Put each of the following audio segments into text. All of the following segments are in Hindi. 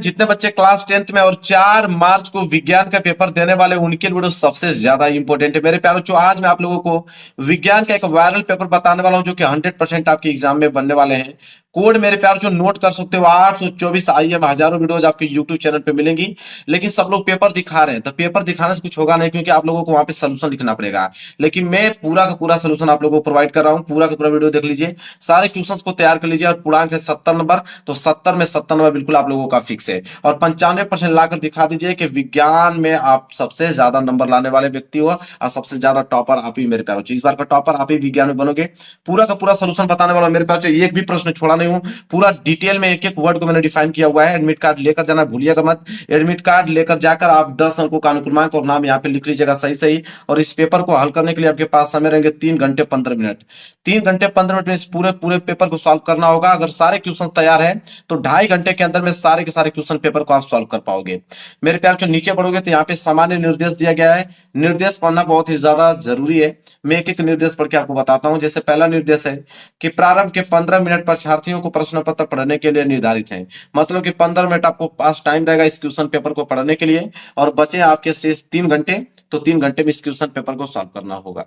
जितने बच्चे क्लास 10th में और 4 मार्च को विज्ञान का पेपर देने वाले उनके लिए वीडियो सबसे ज्यादा इंपॉर्टेंट है मेरे प्यारों। जो आज मैं आप लोगों को विज्ञान का एक वायरल पेपर बताने वाला हूं जो कि 100% आपके एग्जाम में बनने वाले हैं। कोड मेरे प्यार जो नोट कर सकते हो 824 IM, हजारों वीडियोज आपके यूट्यूब चैनल पे मिलेंगी। लेकिन सब लोग पेपर दिखा रहे हैं तो पेपर दिखाने से कुछ होगा नहीं, क्योंकि आप लोगों को वहां पे सोल्यूशन लिखना पड़ेगा। लेकिन मैं पूरा का पूरा सोल्यूशन आप लोगों को प्रोवाइड कर रहा हूं। पूरा का पूरा वीडियो देख लीजिए, सारे क्वेश्चन को तैयार कर लीजिए। और पूर्णांक है 70 नंबर, तो 70 में 70 नंबर बिल्कुल आप लोगों का फिक्स है। और 95% लाकर दिखा दीजिए कि विज्ञान में आप सबसे ज्यादा नंबर लाने वाले व्यक्ति हो और सबसे ज्यादा टॉपर आप ही मेरे प्यारो। इस बार का टॉपर आप ही विज्ञान में बनोगे। पूरा का पूरा सोल्यूशन बताने वाला मेरे प्यारो, एक भी प्रश्न छोड़ा नहीं हूं। पूरा डिटेल में एक एक वर्ड को मैंने डिफाइन किया हुआ है। एडमिट कार्ड लेकर जाना भूलिएगा मत। एडमिट कार्ड लेकर जाकर आप 10 अंकों का अनुक्रमांक और नाम यहाँ पे लिख लीजिएगा सही सही। और इस पेपर को हल करने के लिए आपके पास समय रहेंगे 3 घंटे 15 मिनट। 3 घंटे 15 मिनट में इस पूरे पूरे पेपर को सॉल्व करना होगा। अगर सारे क्वेश्चन तैयार है तो 2.5 घंटे के अंदर में सारे के सारे क्वेश्चन पेपर को आप सॉल्व कर पाओगे मेरे प्यार। जो नीचे बढ़ोगे तो यहाँ पे सामान्य निर्देश दिया गया है। निर्देश पढ़ना बहुत ही ज्यादा जरूरी है। मैं एक एक निर्देश पढ़ के आपको बताता हूं। जैसे पहला निर्देश है कि प्रारंभ के 15 मिनट परीक्षार्थियों को प्रश्न पत्र पढ़ने के लिए निर्धारित है। मतलब कि 15 मिनट आपको पास टाइम रहेगा इस क्वेश्चन पेपर को पढ़ने के लिए, और बचे आपके शेष 3 घंटे, तो 3 घंटे में इस क्वेश्चन पेपर को सॉल्व करना होगा।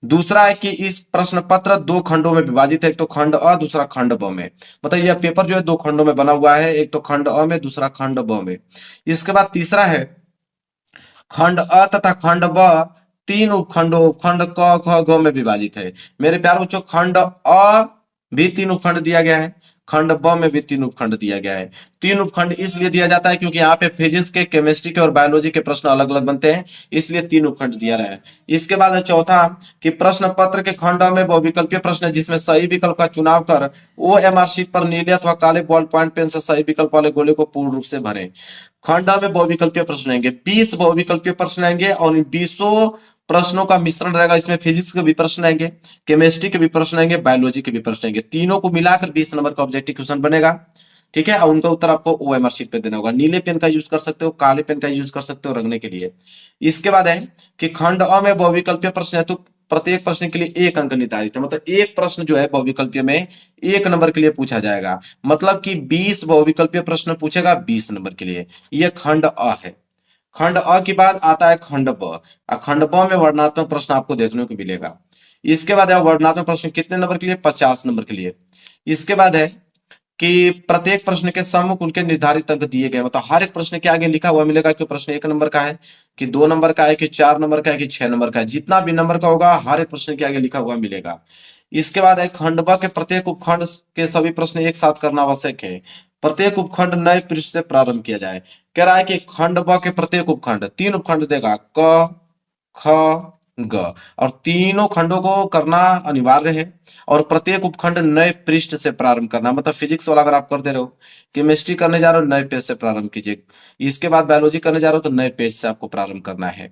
दूसरा है कि इस प्रश्न पत्र 2 खंडों में विभाजित है, एक तो खंड अ दूसरा खंड ब में। मतलब यह पेपर जो है 2 खंडों में बना हुआ है, एक तो खंड अ में दूसरा खंड ब में। इसके बाद तीसरा है खंड अ तथा खंड ब 3 उपखंडों उपखंड क ख ग में विभाजित है मेरे प्यार बच्चों। खंड अ भी 3 उपखंड दिया गया है, खंड ब में भी 3 उपखंड दिया गया है। 3 उपखंड इसलिए दिया जाता है क्योंकि यहाँ पे फिजिक्स के, केमिस्ट्री के और बायोलॉजी के प्रश्न अलग अलग बनते हैं, इसलिए 3 उपखंड दिया रहा है। इसके बाद है चौथा कि प्रश्न पत्र के खंड में बहुविकल्पीय प्रश्न है जिसमें सही विकल्प का चुनाव कर OMR शीट पर नीले अथवा काले बॉल पॉइंट पेन से सही विकल्प वाले गोले को पूर्ण रूप से भरें। खंड में बहुविकल्पीय प्रश्न आएंगे, 20 बहुविकल्पीय प्रश्न आएंगे और इन 20 प्रश्नों का मिश्रण रहेगा। इसमें फिजिक्स के भी प्रश्न आएंगे, केमिस्ट्री के भी प्रश्न आएंगे, बायोलॉजी के भी प्रश्न आएंगे। तीनों को मिलाकर 20 नंबर का ऑब्जेक्टिव क्वेश्चन बनेगा। ठीक है, और उनका उत्तर आपको OMR शीट पे देना होगा। नीले पेन का यूज कर सकते हो, काले पेन का यूज कर सकते हो रंगने के लिए। इसके बाद है कि खंड अ में बहुविकल्पीय प्रश्न है तो प्रत्येक प्रश्न के लिए 1 अंक निर्धारित है। मतलब एक प्रश्न जो है बहुविकल्पीय में 1 नंबर के लिए पूछा जाएगा। मतलब कि 20 बहुविकल्पीय प्रश्न पूछेगा 20 नंबर के लिए। यह खंड अ है। खंड अ के बाद आता है खंड ब। खंड ब में वर्णनात्मक प्रश्न आपको देखने को मिलेगा। इसके बाद है वर्णनात्मक प्रश्न कितने नंबर के लिए? 50 नंबर के लिए। इसके बाद है कि प्रत्येक प्रश्न के सम्मुख उनके निर्धारित अंक दिए गए। मतलब हर एक प्रश्न के आगे लिखा हुआ मिलेगा कि प्रश्न 1 नंबर का है, कि 2 नंबर का है, कि 4 नंबर का है, कि 6 नंबर का है। जितना भी नंबर का होगा हर एक प्रश्न के आगे लिखा हुआ मिलेगा। इसके बाद है खंड ब के प्रत्येक उपखंड के सभी प्रश्न एक साथ करना आवश्यक है। प्रत्येक उपखंड नए पृष्ठ से प्रारंभ किया जाए। कह रहा है कि खंड ब के प्रत्येक उपखंड 3 उपखंड देगा, क ख ग, और तीनों खंडों को करना अनिवार्य है। और प्रत्येक उपखंड नए पृष्ठ से प्रारंभ करना। मतलब फिजिक्स वाला अगर आप करते रहो, केमिस्ट्री करने जा रहे हो नए पेज से प्रारंभ कीजिए। इसके बाद बायोलॉजी करने जा रहे हो तो नए पेज से आपको प्रारंभ करना है।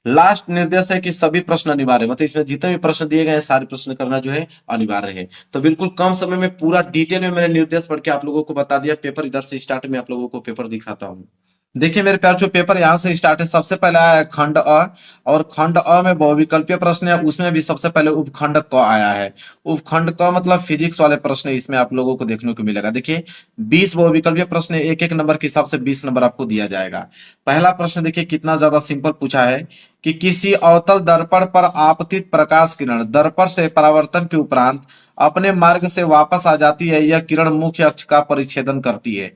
लास्ट निर्देश है कि सभी प्रश्न अनिवार्य, मतलब इसमें जितने भी प्रश्न दिए गए हैं सारे प्रश्न करना जो है अनिवार्य है। तो बिल्कुल कम समय में पूरा डिटेल में मैंने निर्देश पढ़ के आप लोगों को बता दिया। पेपर इधर से स्टार्ट में आप लोगों को पेपर दिखाता हूँ। देखिए मेरे प्यार, जो पेपर यहाँ से स्टार्ट है, सबसे पहले आया है खंड अ। और खंड अ में बहुविकल्पीय प्रश्न है, उसमें भी सबसे पहले उपखंड क आया है। उपखंड क मतलब फिजिक्स वाले प्रश्न इसमें आप लोगों को देखने को मिलेगा। देखिए 20 बहुविकल्पीय प्रश्न, एक एक नंबर के हिसाब से 20 नंबर आपको दिया जाएगा। पहला प्रश्न देखिए कितना ज्यादा सिंपल पूछा है कि किसी अवतल दर्पण पर आपतित प्रकाश किरण दर्पण से परावर्तन के उपरांत अपने मार्ग से वापस आ जाती है। यह किरण मुख्य अक्ष का परिच्छेदन करती है।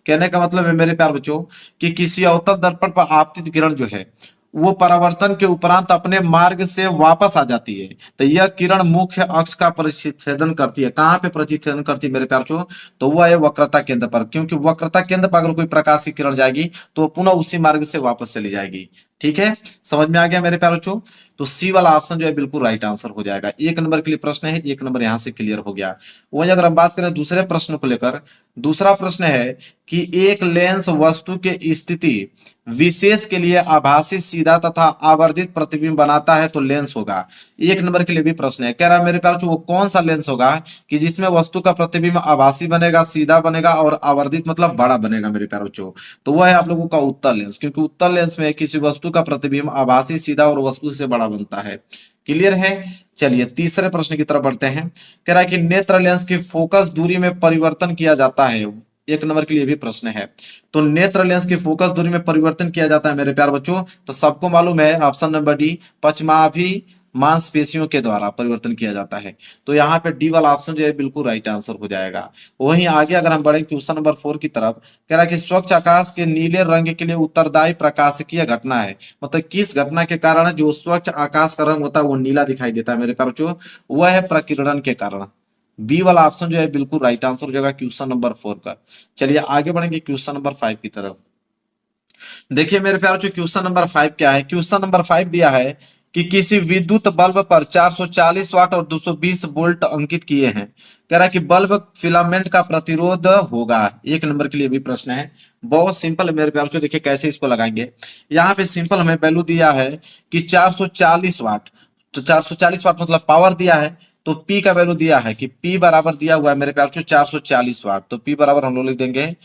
कहने का मतलब है मेरे प्यार बच्चों कि किसी अवतल दर्पण पर आपतित किरण जो है वो परावर्तन के उपरांत अपने मार्ग से वापस आ जाती है। तो यह किरण मुख्य अक्ष का परिच्छेदन करती है। कहाँ पे परिच्छेदन करती है मेरे प्यार बच्चों? तो वह है वक्रता केंद्र पर। क्योंकि वक्रता केंद्र पर अगर कोई प्रकाश की किरण जाएगी तो पुनः उसी मार्ग से वापस चली जाएगी। ठीक है, समझ में आ गया मेरे प्यारे बच्चों? तो सी वाला ऑप्शन जो है बिल्कुल राइट आंसर हो जाएगा। 1 नंबर के लिए प्रश्न है, 1 नंबर यहां से क्लियर हो गया। वही अगर हम बात करें दूसरे प्रश्न को लेकर, दूसरा प्रश्न है कि एक लेंस वस्तु के स्थिति विशेष के लिए आभासी सीधा तथा आवर्धित प्रतिबिंब बनाता है तो लेंस होगा। 1 नंबर के लिए भी प्रश्न है। कह रहा है मेरे प्यारे बच्चों वो कौन सा लेंस होगा कि जिसमें वस्तु का प्रतिबिंब आभासी बनेगा, सीधा बनेगा और आवर्धित मतलब बड़ा बनेगा मेरे प्यारे बच्चों? तो वह है आप लोगों का उत्तल लेंस। क्योंकि उत्तल लेंस में किसी वस्तु का प्रतिबिंब आभासी, सीधा और वस्तु से बड़ा बनता है। क्लियर है? चलिए तीसरे प्रश्न की तरफ बढ़ते हैं। कह रहा है कि नेत्र लेंस की फोकस दूरी में परिवर्तन किया जाता है। एक नंबर के लिए भी प्रश्न है। तो नेत्र लेंस की फोकस दूरी में परिवर्तन किया जाता है मेरे प्यारे बच्चों, तो सबको मालूम है ऑप्शन नंबर डी, पक्षमापी मांसपेशियों के द्वारा परिवर्तन किया जाता है। तो यहाँ पे डी वाला ऑप्शन जो है बिल्कुल राइट आंसर हो जाएगा। वहीं आगे अगर हम बढ़े क्वेश्चन नंबर 4 की तरफ, कह रहा है कि स्वच्छ आकाश के नीले रंग के लिए उत्तरदायी प्रकाशिकीय घटना है, मतलब किस घटना के कारण जो स्वच्छ आकाश का रंग होता है वो नीला दिखाई देता है मेरे प्यारे बच्चों, वह है प्रकीर्णन के कारण। बी वाला ऑप्शन जो है बिल्कुल राइट आंसर हो जाएगा क्वेश्चन नंबर 4 का। चलिए आगे बढ़ेंगे क्वेश्चन नंबर 5 की तरफ। देखिए मेरे प्यारे बच्चों क्वेश्चन नंबर 5 क्या है, क्वेश्चन नंबर 5 दिया है कि किसी विद्युत बल्ब पर 440 वाट और 220 वोल्ट अंकित किए हैं। कह रहा है कि बल्ब फिलामेंट का प्रतिरोध होगा। एक नंबर के लिए भी प्रश्न है, बहुत सिंपल है मेरे प्यारे बच्चों। देखिए कैसे इसको लगाएंगे, यहाँ पे सिंपल हमें वैल्यू दिया है कि 440 वाट, तो 440 वाट मतलब पावर दिया है, तो P का वैल्यू दिया है कि P बराबर दिया हुआ है मेरे प्यारे बच्चों 440 वाट, तो P बराबर हम लोग लिख देंगे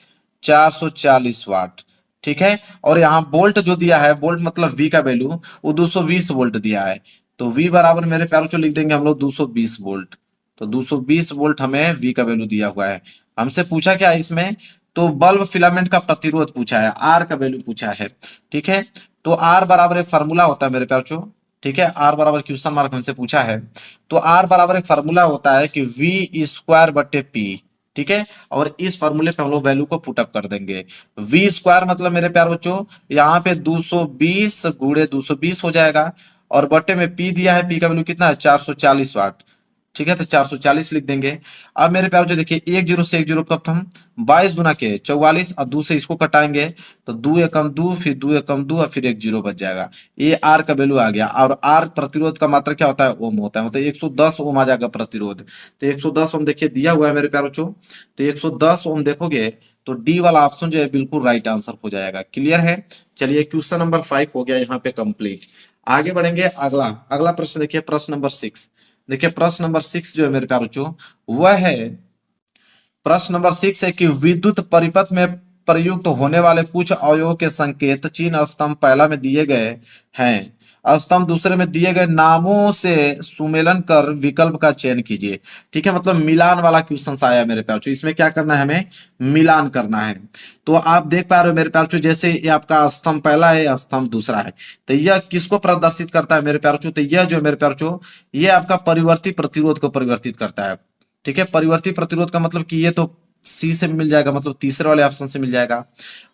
440 वाट, ठीक है। और यहाँ वोल्ट जो दिया है, वोल्ट मतलब V का वैल्यू वो 220 वोल्ट दिया है, तो V बराबर मेरे प्यारे बच्चों लिख देंगे हम लोग 220 वोल्ट। तो 220 वोल्ट हमें V का वैल्यू दिया हुआ है। हमसे पूछा क्या है इसमें, तो बल्ब फिलामेंट का प्रतिरोध पूछा है, R का वैल्यू पूछा है, ठीक है। तो R बराबर एक फार्मूला होता है मेरे प्यारे बच्चों, ठीक है। R बराबर क्वेश्चन मार्क हमसे पूछा है, तो R बराबर एक फार्मूला होता है कि V स्क्वायर बटे P, ठीक है। और इस फॉर्मूले पे हम लोग वैल्यू को पुटअप कर देंगे। वी स्क्वायर मतलब मेरे प्यारे बच्चों यहाँ पे 220 गुणे 220 हो जाएगा, और बटे में पी दिया है, पी का वैल्यू कितना है 440 वाट, ठीक है। तो 440 लिख देंगे। अब मेरे प्यारे बच्चों देखिए एक जीरो से एक जीरो कब हम 22 गुना के 44 और 2 से इसको कटाएंगे, तो 2 एकम 2, फिर 2 एकम 2 और फिर एक जीरो बच जाएगा। ये आर का वैल्यू आ गया, और आर प्रतिरोध का मात्रा क्या होता है, ओम होता है, मतलब 110 ओम आ जाएगा प्रतिरोध। तो 110 ओम देखिए दिया हुआ है मेरे प्यारे बच्चों, तो 110 ओम देखोगे तो डी वाला ऑप्शन जो है बिल्कुल राइट आंसर हो जाएगा। क्लियर है। चलिए क्वेश्चन नंबर 5 हो गया यहाँ पे कंप्लीट। आगे बढ़ेंगे, अगला अगला प्रश्न देखिए, प्रश्न नंबर 6। देखिए प्रश्न नंबर 6 जो है मेरे प्यारे बच्चों वह है, प्रश्न नंबर 6 है कि विद्युत परिपथ में प्रयुक्त होने वाले कुछ अवयवों के संकेत चिन्ह स्तंभ पहला में दिए गए हैं, स्तंभ दूसरे में दिए गए नामों से सुमेलन कर विकल्प का चयन कीजिए, ठीक है। मतलब मिलान वाला क्वेश्चन आया मेरे प्यारे बच्चों, इसमें क्या करना है, हमें मिलान करना है। तो आप देख पा रहे हो मेरे प्यारे बच्चों, जैसे ये आपका स्तंभ पहला है, स्तंभ दूसरा है, तो यह किसको प्रदर्शित करता है मेरे प्यारे बच्चों, तो यह जो है मेरे प्यारे बच्चों ये आपका परिवर्ती प्रतिरोध को परिवर्तित करता है, ठीक है। परिवर्ती प्रतिरोध का मतलब कि ये तो सी से मिल जाएगा, मतलब तीसरे वाले ऑप्शन से मिल जाएगा।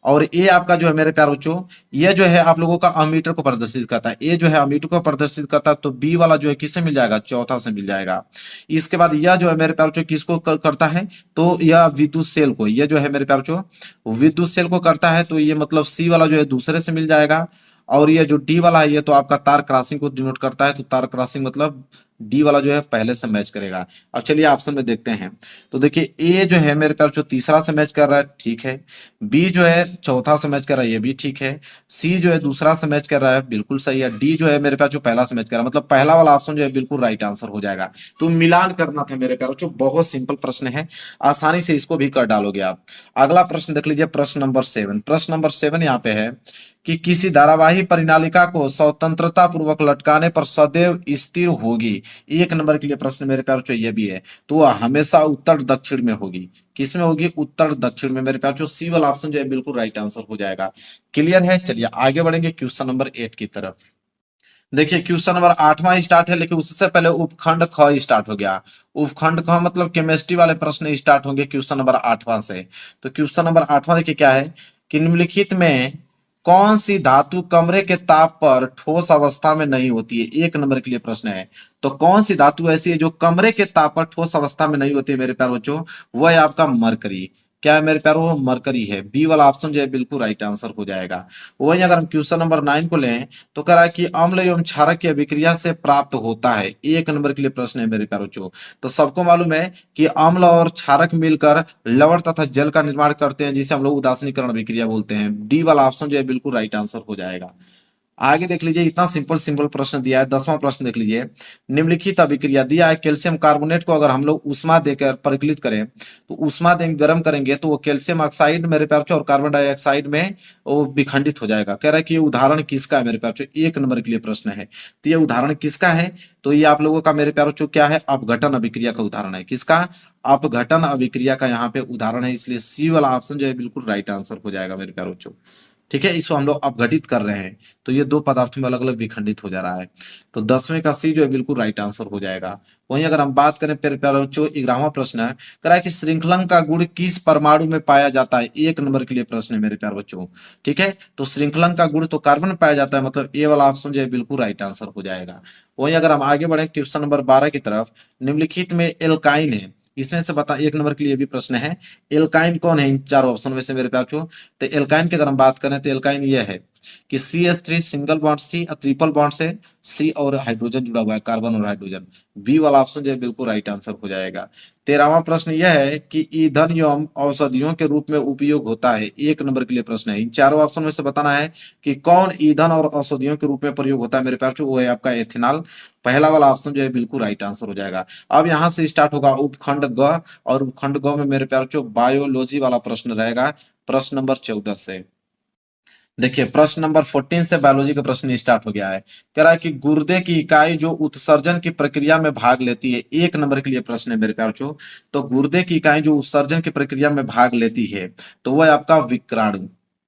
और ये आपका जो है मेरे प्यारे बच्चों ये जो है आप लोगों का अमीटर को प्रदर्शित करता है, ये जो है अमीटर को प्रदर्शित करता है, तो बी वाला जो है किससे मिल जाएगा, चौथा से मिल जाएगा। इसके बाद यह जो है मेरे प्यारे बच्चों किसको करता है, तो यह विद्युत सेल को, यह जो है मेरे प्यारे बच्चों विद्युत सेल को करता है, तो ये मतलब सी वाला जो है दूसरे से मिल जाएगा। और ये जो डी वाला है ये तो आपका तार क्रॉसिंग को डिनोट करता है, तो तार क्रॉसिंग मतलब डी वाला जो है पहले से मैच करेगा। अब चलिए ऑप्शन में देखते हैं, तो देखिए ए जो है मेरे प्यार जो तीसरा से मैच कर रहा है, ठीक है। बी जो है चौथा से मैच कर रहा है, ये भी ठीक है। सी जो है दूसरा से मैच कर रहा है, बिल्कुल सही है। डी जो है मेरे प्यार जो पहला से मैच कर रहा है, मतलब पहला वाला ऑप्शन जो है बिल्कुल राइट आंसर हो जाएगा। तो मिलान करना था मेरे प्यार जो, बहुत सिंपल प्रश्न है, आसानी से इसको भी कर डालोगे आप। अगला प्रश्न देख लीजिए, प्रश्न नंबर 7। प्रश्न नंबर 7 यहाँ पे है कि किसी धारावाही परिनालिका को स्वतंत्रता पूर्वक लटकाने पर सदैव स्थिर होगी। एक नंबर के लिए प्रश्न मेरे प्यार जो ये भी है, तो वह हमेशा उत्तर दक्षिण में होगी। किस में होगी, उत्तर दक्षिण में। मेरे प्यार जो सी वाला ऑप्शन जो है बिल्कुल राइट आंसर हो जाएगा। क्लियर है। चलिए आगे बढ़ेंगे क्वेश्चन नंबर 8 की तरफ। देखिए क्वेश्चन नंबर 8वां स्टार्ट है, लेकिन उससे पहले उपखंड ख स्टार्ट हो गया। उपखंड ख मतलब केमिस्ट्री वाले प्रश्न स्टार्ट होंगे क्वेश्चन नंबर 8वां से। तो क्वेश्चन नंबर 8वां देखिए क्या है कि निम्नलिखित में कौन सी धातु कमरे के ताप पर ठोस अवस्था में नहीं होती है। एक नंबर के लिए प्रश्न है, तो कौन सी धातु ऐसी है जो कमरे के ताप पर ठोस अवस्था में नहीं होती है मेरे प्यारे बच्चों, वह है आपका मरकरी। क्या है मेरे प्यारो, मरकरी है। बी वाला ऑप्शन जो है बिल्कुल राइट आंसर हो जाएगा। वहीं अगर हम क्वेश्चन नंबर 9 को लें, तो कह रहा है कि अम्ल एवं क्षारक की अभिक्रिया से प्राप्त होता है। एक नंबर के लिए प्रश्न है मेरे प्यारे बच्चों। तो सबको मालूम है कि अम्ल और क्षारक मिलकर लवण तथा जल का निर्माण करते हैं, जिसे हम लोग उदासीनीकरण अभिक्रिया बोलते हैं। डी वाला ऑप्शन जो है बिल्कुल राइट आंसर हो जाएगा। आगे देख लीजिए, इतना सिंपल सिंपल प्रश्न दिया है। 10वां प्रश्न देख लीजिए, निम्नलिखित अभिक्रिया दिया है, कैल्शियम कार्बोनेट को अगर हम लोग उष्मा देकर परिकलित करें, तो उष्मा देंगे, गर्म करेंगे, तो वो कैल्शियम ऑक्साइड मेरे प्यार और कार्बन डाइऑक्साइड में वो विखंडित हो जाएगा। कह रहा है कि ये उदाहरण किसका है मेरे प्यार, 1 नंबर के लिए प्रश्न है। तो ये उदाहरण किसका है, तो ये आप लोगों का मेरे प्यार क्या है, अपघटन अभिक्रिया का उदाहरण है। किसका, अपघटन अभिक्रिया का यहाँ पे उदाहरण है, इसलिए सी वाला ऑप्शन जो है बिल्कुल राइट आंसर हो जाएगा मेरे प्यारे बच्चों। ठीक है, इसको हम लोग अपघटित कर रहे हैं, तो ये दो पदार्थों में अलग अलग विखंडित हो जा रहा है, तो 10वें का सी जो है बिल्कुल राइट आंसर हो जाएगा। वहीं अगर हम बात करें प्यारे प्यारे बच्चों, 11वां प्रश्न है, कह रहा है कि श्रृंखलन का गुण किस परमाणु में पाया जाता है। 1 नंबर के लिए प्रश्न है मेरे प्यारे बच्चों। ठीक है, तो श्रृंखलन का गुण तो कार्बन में पाया जाता है, मतलब ए वाला ऑप्शन जो है बिल्कुल राइट आंसर हो जाएगा। वहीं अगर हम आगे बढ़े क्वेश्चन नंबर 12 की तरफ, निम्नलिखित में एल्काइन है, इसमें से बता, 1 नंबर के लिए भी प्रश्न है, एल्काइन कौन है इन चारों ऑप्शन में से मेरे प्यार। तो एल्काइन की अगर हम बात करें तो एल्काइन ये है कि CH3 सिंगल बॉन्ड सी और ट्रिपल बॉन्ड से सी और हाइड्रोजन जुड़ा हुआ है, कार्बन और हाइड्रोजन। बी वाला ऑप्शन जो है बिल्कुल राइट आंसर हो जाएगा। 13वां प्रश्न यह है कि ईंधन एवं औषधियों के रूप में उपयोग होता है। 1 नंबर के लिए प्रश्न है, इन चारों ऑप्शन में से बताना है कि कौन ईंधन और औषधियों के रूप में प्रयोग होता है मेरे प्यार, वो है आपका एथेनॉल। पहला वाला ऑप्शन जो है बिल्कुल राइट आंसर हो जाएगा। अब यहां से स्टार्ट होगा उपखंड ग, और उपखंड ग में मेरे प्यार बायोलॉजी वाला प्रश्न रहेगा, प्रश्न नंबर 14 से। देखिए प्रश्न नंबर 14 से बायोलॉजी का प्रश्न स्टार्ट हो गया है। कह रहा है कि गुर्दे की इकाई जो उत्सर्जन की प्रक्रिया में भाग लेती है। 1 नंबर के लिए प्रश्न है मेरे प्यार। तो गुर्दे की इकाई जो उत्सर्जन की प्रक्रिया में भाग लेती है, तो वह आपका विक्राणु।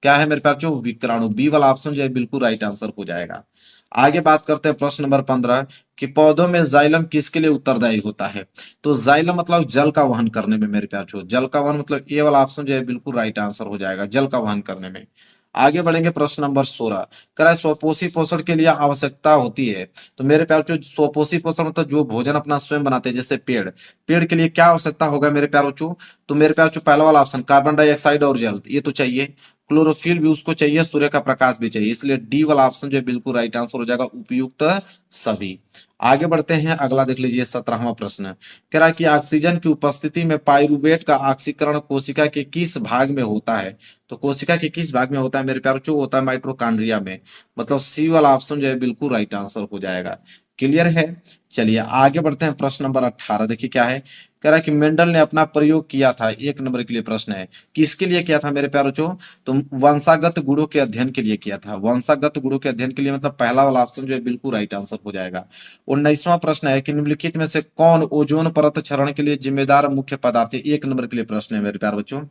क्या है मेरे प्यार, विक्राणु। बी वाला ऑप्शन जो है बिल्कुल राइट आंसर हो जाएगा। आगे बात करते हैं प्रश्न नंबर 15 कि पौधों में जाइलम किसके लिए उत्तरदायी होता है। तो जाइलम मतलब जल का वहन करने में मेरे प्यार। जल का वहन मतलब ए वाला ऑप्शन जो है बिल्कुल राइट आंसर हो जाएगा, जल का वहन करने में। आगे बढ़ेंगे प्रश्न नंबर 16, कह रहा है स्वपोषी पोषण के लिए आवश्यकता होती है। तो मेरे प्यार स्वपोषी पोषण मतलब जो भोजन अपना स्वयं बनाते हैं, जैसे पेड़, पेड़ के लिए क्या आवश्यकता होगा मेरे प्यार बच्चों। तो मेरे प्यार पहला वाला ऑप्शन कार्बन डाइऑक्साइड और जल, ये तो चाहिए। क्लोरोफिल भी उसको चाहिए, सूर्य का प्रकाश भी चाहिए, इसलिए डी वाला ऑप्शन जो है बिल्कुल राइट आंसर हो जाएगा, उपयुक्त सभी। आगे बढ़ते हैं, अगला देख लीजिए 17वां प्रश्न। कह रहा है कि ऑक्सीजन की उपस्थिति में पाइरुवेट का ऑक्सीकरण कोशिका के किस भाग में होता है। तो कोशिका के किस भाग में होता है मेरे प्यार, होता है माइटोकॉन्ड्रिया में, मतलब सी वाला ऑप्शन जो है बिल्कुल राइट आंसर हो जाएगा। क्लियर है। चलिए आगे बढ़ते हैं, प्रश्न नंबर 18 देखिए क्या है। कह रहा है कि मेंडल ने अपना प्रयोग किया था। 1 नंबर के लिए प्रश्न है, किसके लिए किया था मेरे प्यारो। तो वंशागत गुणों के अध्ययन के लिए किया था। वंशागत गुणों के अध्ययन के लिए मतलब पहला वाला ऑप्शन जो है बिल्कुल राइट आंसर हो जाएगा। 19वां प्रश्न है कि निम्नलिखित में से कौन ओजोन परत क्षरण के लिए जिम्मेदार मुख्य पदार्थ है। 1 नंबर के लिए प्रश्न है मेरे प्यारे बच्चों।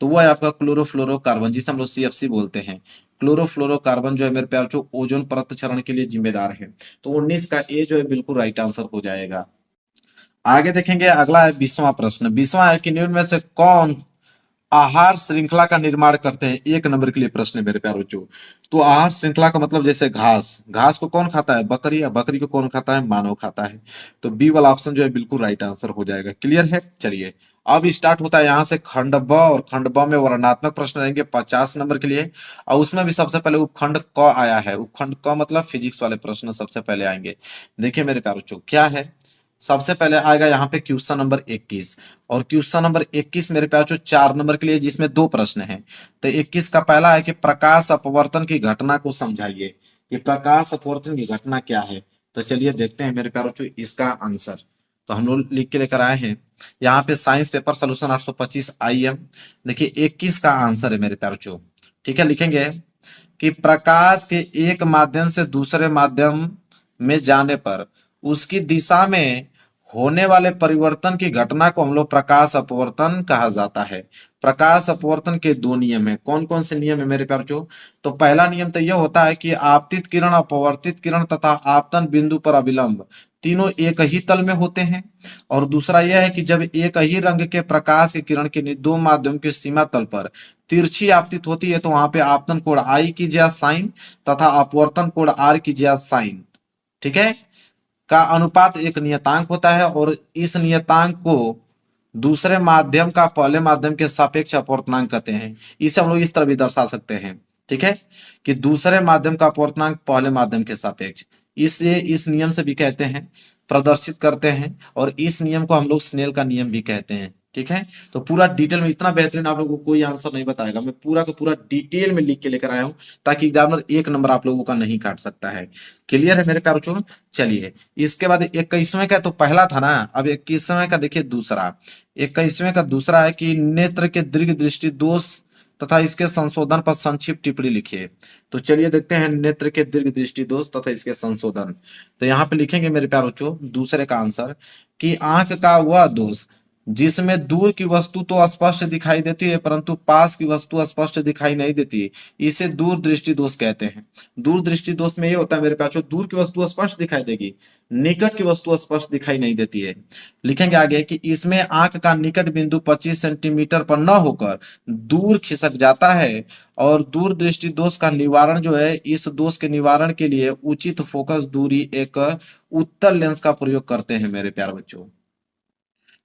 तो वो है आपका क्लोरोफ्लोरोकार्बन, जिसे हम लोग CFC बोलते हैं। क्लोरोफ्लोरोकार्बन जो है मेरे प्यारे ओजोन परत क्षरण के लिए जिम्मेदार है। तो 19 का ए जो है बिल्कुल राइट आंसर हो जाएगा। आगे देखेंगे, अगला है 20वां प्रश्न। 20वां है कि निम्न में से कौन आहार श्रृंखला का निर्माण करते हैं। 1 नंबर के लिए प्रश्न है मेरे प्यारे बच्चों। तो आहार श्रृंखला का मतलब जैसे घास, घास को कौन खाता है, बकरी, या बकरी को कौन खाता है, मानव खाता है। तो बी वाला ऑप्शन जो है बिल्कुल राइट आंसर हो जाएगा। क्लियर है। चलिए अब स्टार्ट होता है यहाँ से खंड ब, और खंड ब में वर्णनात्मक प्रश्न रहेंगे 50 नंबर के लिए, और उसमें भी सबसे पहले उपखंड क आया है। उपखंड क मतलब फिजिक्स वाले प्रश्न सबसे पहले आएंगे। देखिए मेरे प्यारे बच्चों क्या है, सबसे पहले आएगा यहाँ पे क्वेश्चन नंबर 21, और क्वेश्चन नंबर 21 मेरे प्यार 4 नंबर के लिए, जिसमें 2 प्रश्न हैं। तो 21 का पहला है कि प्रकाश अपवर्तन की घटना को समझाइए। कि प्रकाश अपवर्तन की घटना क्या है। तो चलिए देखते हैं मेरे प्यारों इसका आंसर। तो हम लोग लिख के लेकर आए हैं यहाँ पे साइंस पेपर सोल्यूशन 825 IM। देखिए 21 का आंसर है मेरे प्यारों। ठीक है, लिखेंगे कि प्रकाश के एक माध्यम से दूसरे माध्यम में जाने पर उसकी दिशा में होने वाले परिवर्तन की घटना को हम लोग प्रकाश अपवर्तन कहा जाता है। प्रकाश अपवर्तन के 2 नियम है। कौन कौन से नियम है मेरे प्यार। तो पहला नियम तो यह होता है कि आपतित किरण, अपवर्तित किरण तथा आपतन बिंदु पर अभिलंब तीनों एक ही तल में होते हैं। और दूसरा यह है कि जब एक ही रंग के प्रकाश की किरण के 2 माध्यम के सीमा तल पर तिरछी आपतित होती है, तो वहां पे आपतन कोण I कीजिए साइन, तथा अपवर्तन कोण R कीजिए साइन। ठीक है, का अनुपात एक नियतांक होता है, और इस नियतांक को दूसरे माध्यम का पहले माध्यम के सापेक्ष अपवर्तनांक कहते हैं। इसे हम लोग इस तरह भी दर्शा सकते हैं। ठीक है, कि दूसरे माध्यम का अपवर्तनांक पहले माध्यम के सापेक्ष, इसलिए इस नियम से भी कहते हैं, प्रदर्शित करते हैं, और इस नियम को हम लोग स्नेल का नियम भी कहते हैं। ठीक है। तो पूरा डिटेल में, इतना बेहतरीन आप लोगों को कोई आंसर नहीं बताएगा, मैं पूरा का पूरा डिटेल में लिख के लेकर आया हूं, ताकि एग्जामिनर एक नंबर आप लोगों का नहीं काट सकता है। क्लियर है मेरे प्यारे बच्चों? चलिए, इसके बाद 21वें का तो पहला था ना, अब 21वें का देखिए दूसरा। 21वें का दूसरा है कि नेत्र के दीर्घ दृष्टि दोष तथा इसके संशोधन पर संक्षिप्त टिप्पणी लिखिए। तो चलिए देखते हैं नेत्र के दीर्घ दृष्टि दोष तथा इसके संशोधन। तो यहाँ पे लिखेंगे मेरे प्यारे बच्चों दूसरे का आंसर कि आंख का वह दोष जिसमें दूर की वस्तु तो स्पष्ट दिखाई देती है परंतु पास की वस्तु स्पष्ट दिखाई नहीं देती, इसे दूर दृष्टि दोष कहते हैं। दूर दृष्टि दोष में ये होता है मेरे पास, दूर की वस्तु स्पष्ट दिखाई देगी, निकट की वस्तु स्पष्ट दिखाई नहीं देती है। लिखेंगे आगे कि इसमें आंख का निकट बिंदु 25 सेंटीमीटर पर न होकर दूर खिसक जाता है, और दूर दृष्टि दोष का निवारण जो है, इस दोष के निवारण के लिए उचित फोकस दूरी एक उत्तल लेंस का प्रयोग करते हैं मेरे प्यारे बच्चों।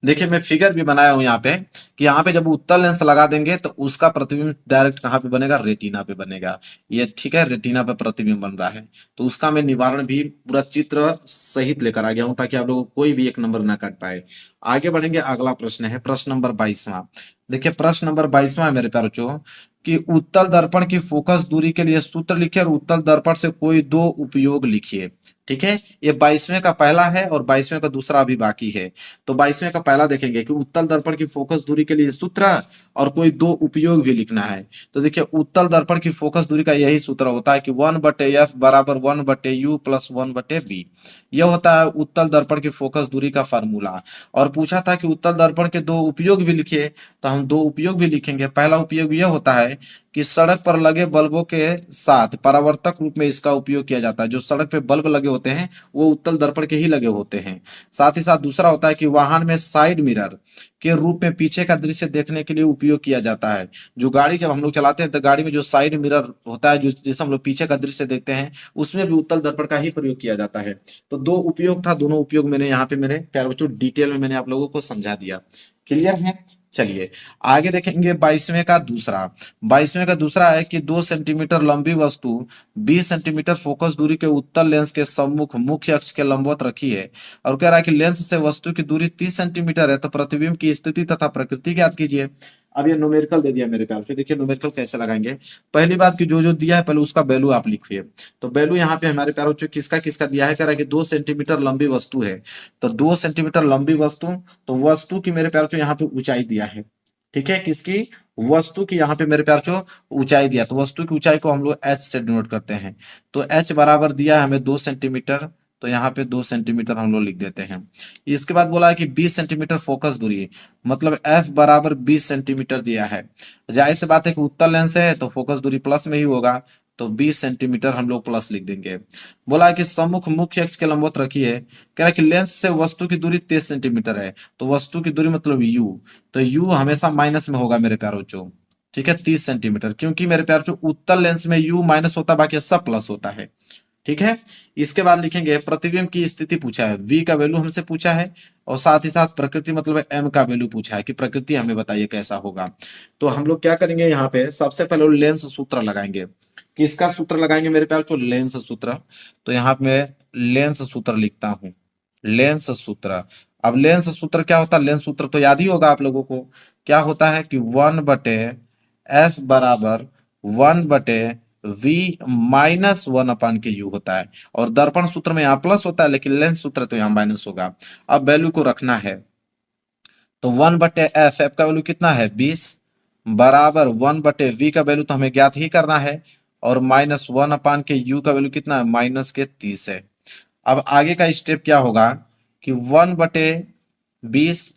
देखिए मैं फिगर भी बनाया हूं यहाँ पे, कि यहाँ पे जब उत्तल लेंस लगा देंगे तो उसका प्रतिबिंब डायरेक्ट कहाँ पे बनेगा, रेटिना पे बनेगा। ये ठीक है, रेटिना पे प्रतिबिंब बन रहा है, तो उसका मैं निवारण भी पूरा चित्र सहित लेकर आ गया हूं, ताकि आप लोगों को कोई भी एक नंबर ना काट पाए। आगे बढ़ेंगे, अगला प्रश्न है प्रश्न नंबर 22वां। देखिए प्रश्न नंबर 22वां है मेरे प्यारे बच्चों कि उत्तल दर्पण की फोकस दूरी के लिए सूत्र लिखिए और उत्तल दर्पण से कोई दो उपयोग लिखिए। ठीक है, ये 22वें का पहला है और 22वें का दूसरा अभी बाकी है। तो 22वें का पहला देखेंगे कि उत्तल दर्पण की फोकस दूरी के लिए सूत्र और कोई दो उपयोग भी लिखना है। तो देखिए उत्तल दर्पण की फोकस दूरी का यही सूत्र होता है कि 1/f बराबर 1/u प्लस 1/v। यह होता है उत्तल दर्पण की फोकस दूरी का फार्मूला। और पूछा था कि उत्तल दर्पण के दो उपयोग भी लिखिए, तो हम दो उपयोग भी लिखेंगे। पहला उपयोग यह होता है कि सड़क पर लगे बल्बों के साथ परावर्तक रूप में इसका उपयोग किया जाता है। जो सड़क पे बल्ब लगे होते हैं वो उत्तल दर्पण के ही लगे होते हैं। साथ ही साथ दूसरा होता है कि वाहन में साइड मिरर के रूप में पीछे का दृश्य देखने के लिए उपयोग किया जाता है। जो गाड़ी जब हम लोग चलाते हैं तो गाड़ी में जो साइड मिरर होता है, जो जिससे हम लोग पीछे का दृश्य देखते हैं, उसमें भी उत्तल दर्पण का ही प्रयोग किया जाता है। तो दो उपयोग था, दोनों उपयोग मैंने यहाँ पे मेरे प्यारे बच्चों डिटेल में मैंने आप लोगों को समझा दिया। क्लियर है? चलिए आगे देखेंगे 22वें का दूसरा। 22वें का दूसरा है कि 2 सेंटीमीटर लंबी वस्तु 20 सेंटीमीटर फोकस दूरी के उत्तल लेंस के सम्मुख मुख्य अक्ष के लंबवत रखी है, और कह रहा है कि लेंस से वस्तु की दूरी 30 सेंटीमीटर है, तो प्रतिबिंब की स्थिति तथा प्रकृति ज्ञात कीजिए। अब ये न्यूमेरिकल दे दिया मेरे प्यार से। देखिए न्यूमेरिकल कैसे लगाएंगे। पहली बात कि जो जो दिया है पहले उसका वैल्यू आप लिखिए। तो वैल्यू यहाँ पे हमारे प्यारों किसका किसका दिया है, कह रहा है कि 2 सेंटीमीटर लंबी वस्तु है, तो 2 सेंटीमीटर लंबी वस्तु, तो वस्तु की मेरे प्यारों यहाँ पे ऊंचाई दिया है। ठीक है, किसकी, वस्तु की यहाँ पे मेरे प्यार जो ऊंचाई दिया, तो वस्तु की ऊंचाई को हम लोग एच से डिनोट करते हैं। तो एच बराबर दिया है हमें 2 सेंटीमीटर, तो यहाँ पे 2 सेंटीमीटर हम लोग लिख देते हैं। इसके बाद बोला है कि 20 सेंटीमीटर फोकस दूरी, मतलब एफ बराबर 20 सेंटीमीटर दिया है। जाहिर सी बात है कि उत्तल लेंस है तो फोकस दूरी प्लस में ही होगा, तो 20 सेंटीमीटर हम लोग प्लस लिख देंगे। बोला है कि सम्मुख मुख्य अक्ष के लंबवत रखी है, कह रहा है कि लेंस से वस्तु की दूरी 30 सेंटीमीटर है, तो वस्तु की दूरी मतलब यू, तो यू हमेशा माइनस में होगा मेरे प्यारों चो। ठीक है, 30 सेंटीमीटर, क्योंकि मेरे प्यारों चो उत्तल लेंस में यू माइनस होता है, बाकी सब प्लस होता है। ठीक है, इसके बाद लिखेंगे प्रतिबिंब की स्थिति पूछा है, v का वैल्यू हमसे पूछा है, और साथ ही साथ प्रकृति मतलब m का वैल्यू पूछा है कि प्रकृति हमें बताइए कैसा होगा। तो हम लोग क्या करेंगे, यहाँ पे सबसे पहले लेंस सूत्र लगाएंगे। किसका सूत्र लगाएंगे मेरे प्यार को, लेंस सूत्र। तो यहाँ पे मैं लेंस सूत्र लिखता हूं, लेंस सूत्र। अब लेंस सूत्र क्या होता है, लेंस सूत्र तो याद ही होगा आप लोगों को, क्या होता है कि 1/f बराबर 1/v माइनस 1/u होता है। और दर्पण सूत्र में यहाँ प्लस होता है, लेकिन लेंस सूत्र तो यहाँ माइनस होगा। अब वैल्यू को रखना है, तो 1/f, एफ का वैल्यू कितना है 20, बराबर 1/v का वैल्यू तो हमें ज्ञात ही करना है, और माइनस 1/u का वैल्यू कितना है, माइनस के 30 है। अब आगे का स्टेप क्या होगा कि 1/20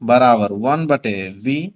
बराबर 1/v,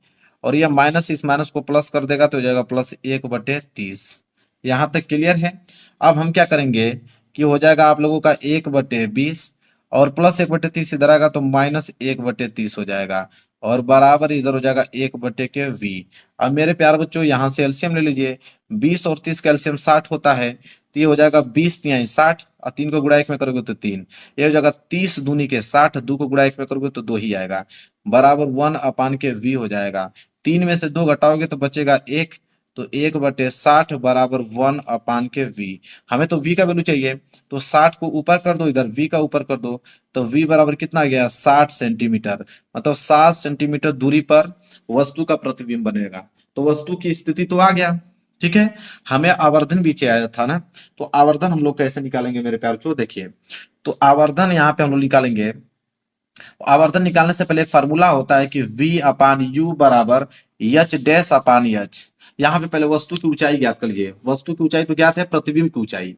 और यह माइनस इस माइनस को प्लस कर देगा तो हो जाएगा प्लस 1/30। यहां तक क्लियर है। अब हम क्या करेंगे कि हो जाएगा आप लोगों का 1/20, और प्लस 1/30 इधर आएगा तो माइनस 1/30 हो जाएगा, और बराबर इधर हो जाएगा 1/v। अब मेरे प्यारे बच्चों यहाँ से एलसीएम ले लीजिए, 20 और 30 का एलसीएम 60 होता है, तो ये हो जाएगा 20 तिहाई 60, और 3 को गुणा 1 में करोगे तो 3, ये हो जाएगा 30 दूनी के 60, 2 को गुणा 1 में करोगे तो 2 ही आएगा, बराबर 1/v हो जाएगा। 3 में से 2 घटाओगे तो बचेगा 1, तो 1/60 बराबर 1/v। हमें तो v का वैल्यू चाहिए, तो 60 को ऊपर कर दो, इधर v का ऊपर कर दो, तो v बराबर कितना आ गया 60 सेंटीमीटर। मतलब 60 सेंटीमीटर दूरी पर वस्तु का प्रतिबिंब बनेगा। तो वस्तु की स्थिति तो आ गया, ठीक है। हमें आवर्धन भी चाहिए था ना, तो आवर्धन हम लोग कैसे निकालेंगे मेरे प्यार को, देखिए। तो आवर्धन यहाँ पे हम लोग निकालेंगे। आवर्धन निकालने से पहले एक फार्मूला होता है कि v अपान यू बराबर एच डैश अपान एच। यहाँ पे पहले वस्तु की ऊंचाई ज्ञात कर लीजिए। वस्तु की ऊंचाई तो ज्ञात है, प्रतिबिंब की ऊंचाई।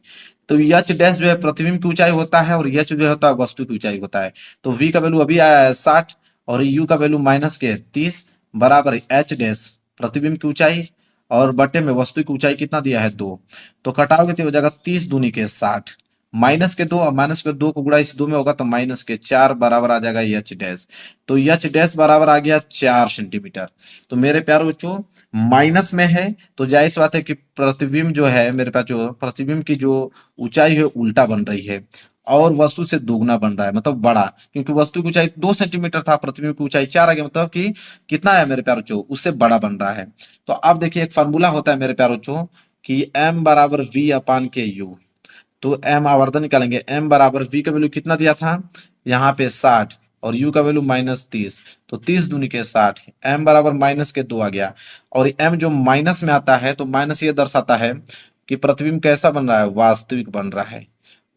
तो एच डैश जो है प्रतिबिंब की ऊंचाई होता है, और एच जो होता है वस्तु की ऊंचाई होता है। तो v का वैल्यू अभी आया है 60, और यू का वैल्यू माइनस के 30 बराबर एच डैश प्रतिबिंब की ऊंचाई, और बटे में वस्तु की ऊंचाई कितना दिया है 2। तो घटाओगे तो हो जाएगा 30 दूनी के 60, माइनस के 2, और माइनस के 2 को गुणा इस 2 में होगा तो माइनस के 4 बराबर आ जाएगा एच डैश। तो एच डैश बराबर आ गया 4 सेंटीमीटर। तो मेरे प्यारे बच्चों माइनस में है, तो जाहिर सी बात है कि प्रतिबिंब जो है मेरे पास, जो प्रतिबिंब की जो ऊंचाई है उल्टा बन रही है, और वस्तु से दोगुना बन रहा है, मतलब बड़ा। क्योंकि वस्तु की ऊंचाई 2 सेंटीमीटर था, प्रतिबिंब की ऊंचाई 4 आ गया, मतलब कि कितना है मेरे प्यारे बच्चों, उससे बड़ा बन रहा है। तो अब देखिए एक फार्मूला होता है मेरे प्यारे बच्चों कि m बराबर v अपान के यू। तो m आवर्धन निकालेंगे, m बराबर v का वैल्यू कितना दिया था यहाँ पे 60, और u का वैल्यू माइनस 30। तो 30 दूनी के 60, m बराबर माइनस के 2 आ गया। और m जो माइनस में आता है तो माइनस ये दर्शाता है कि प्रतिबिंब कैसा बन रहा है, वास्तविक बन रहा है।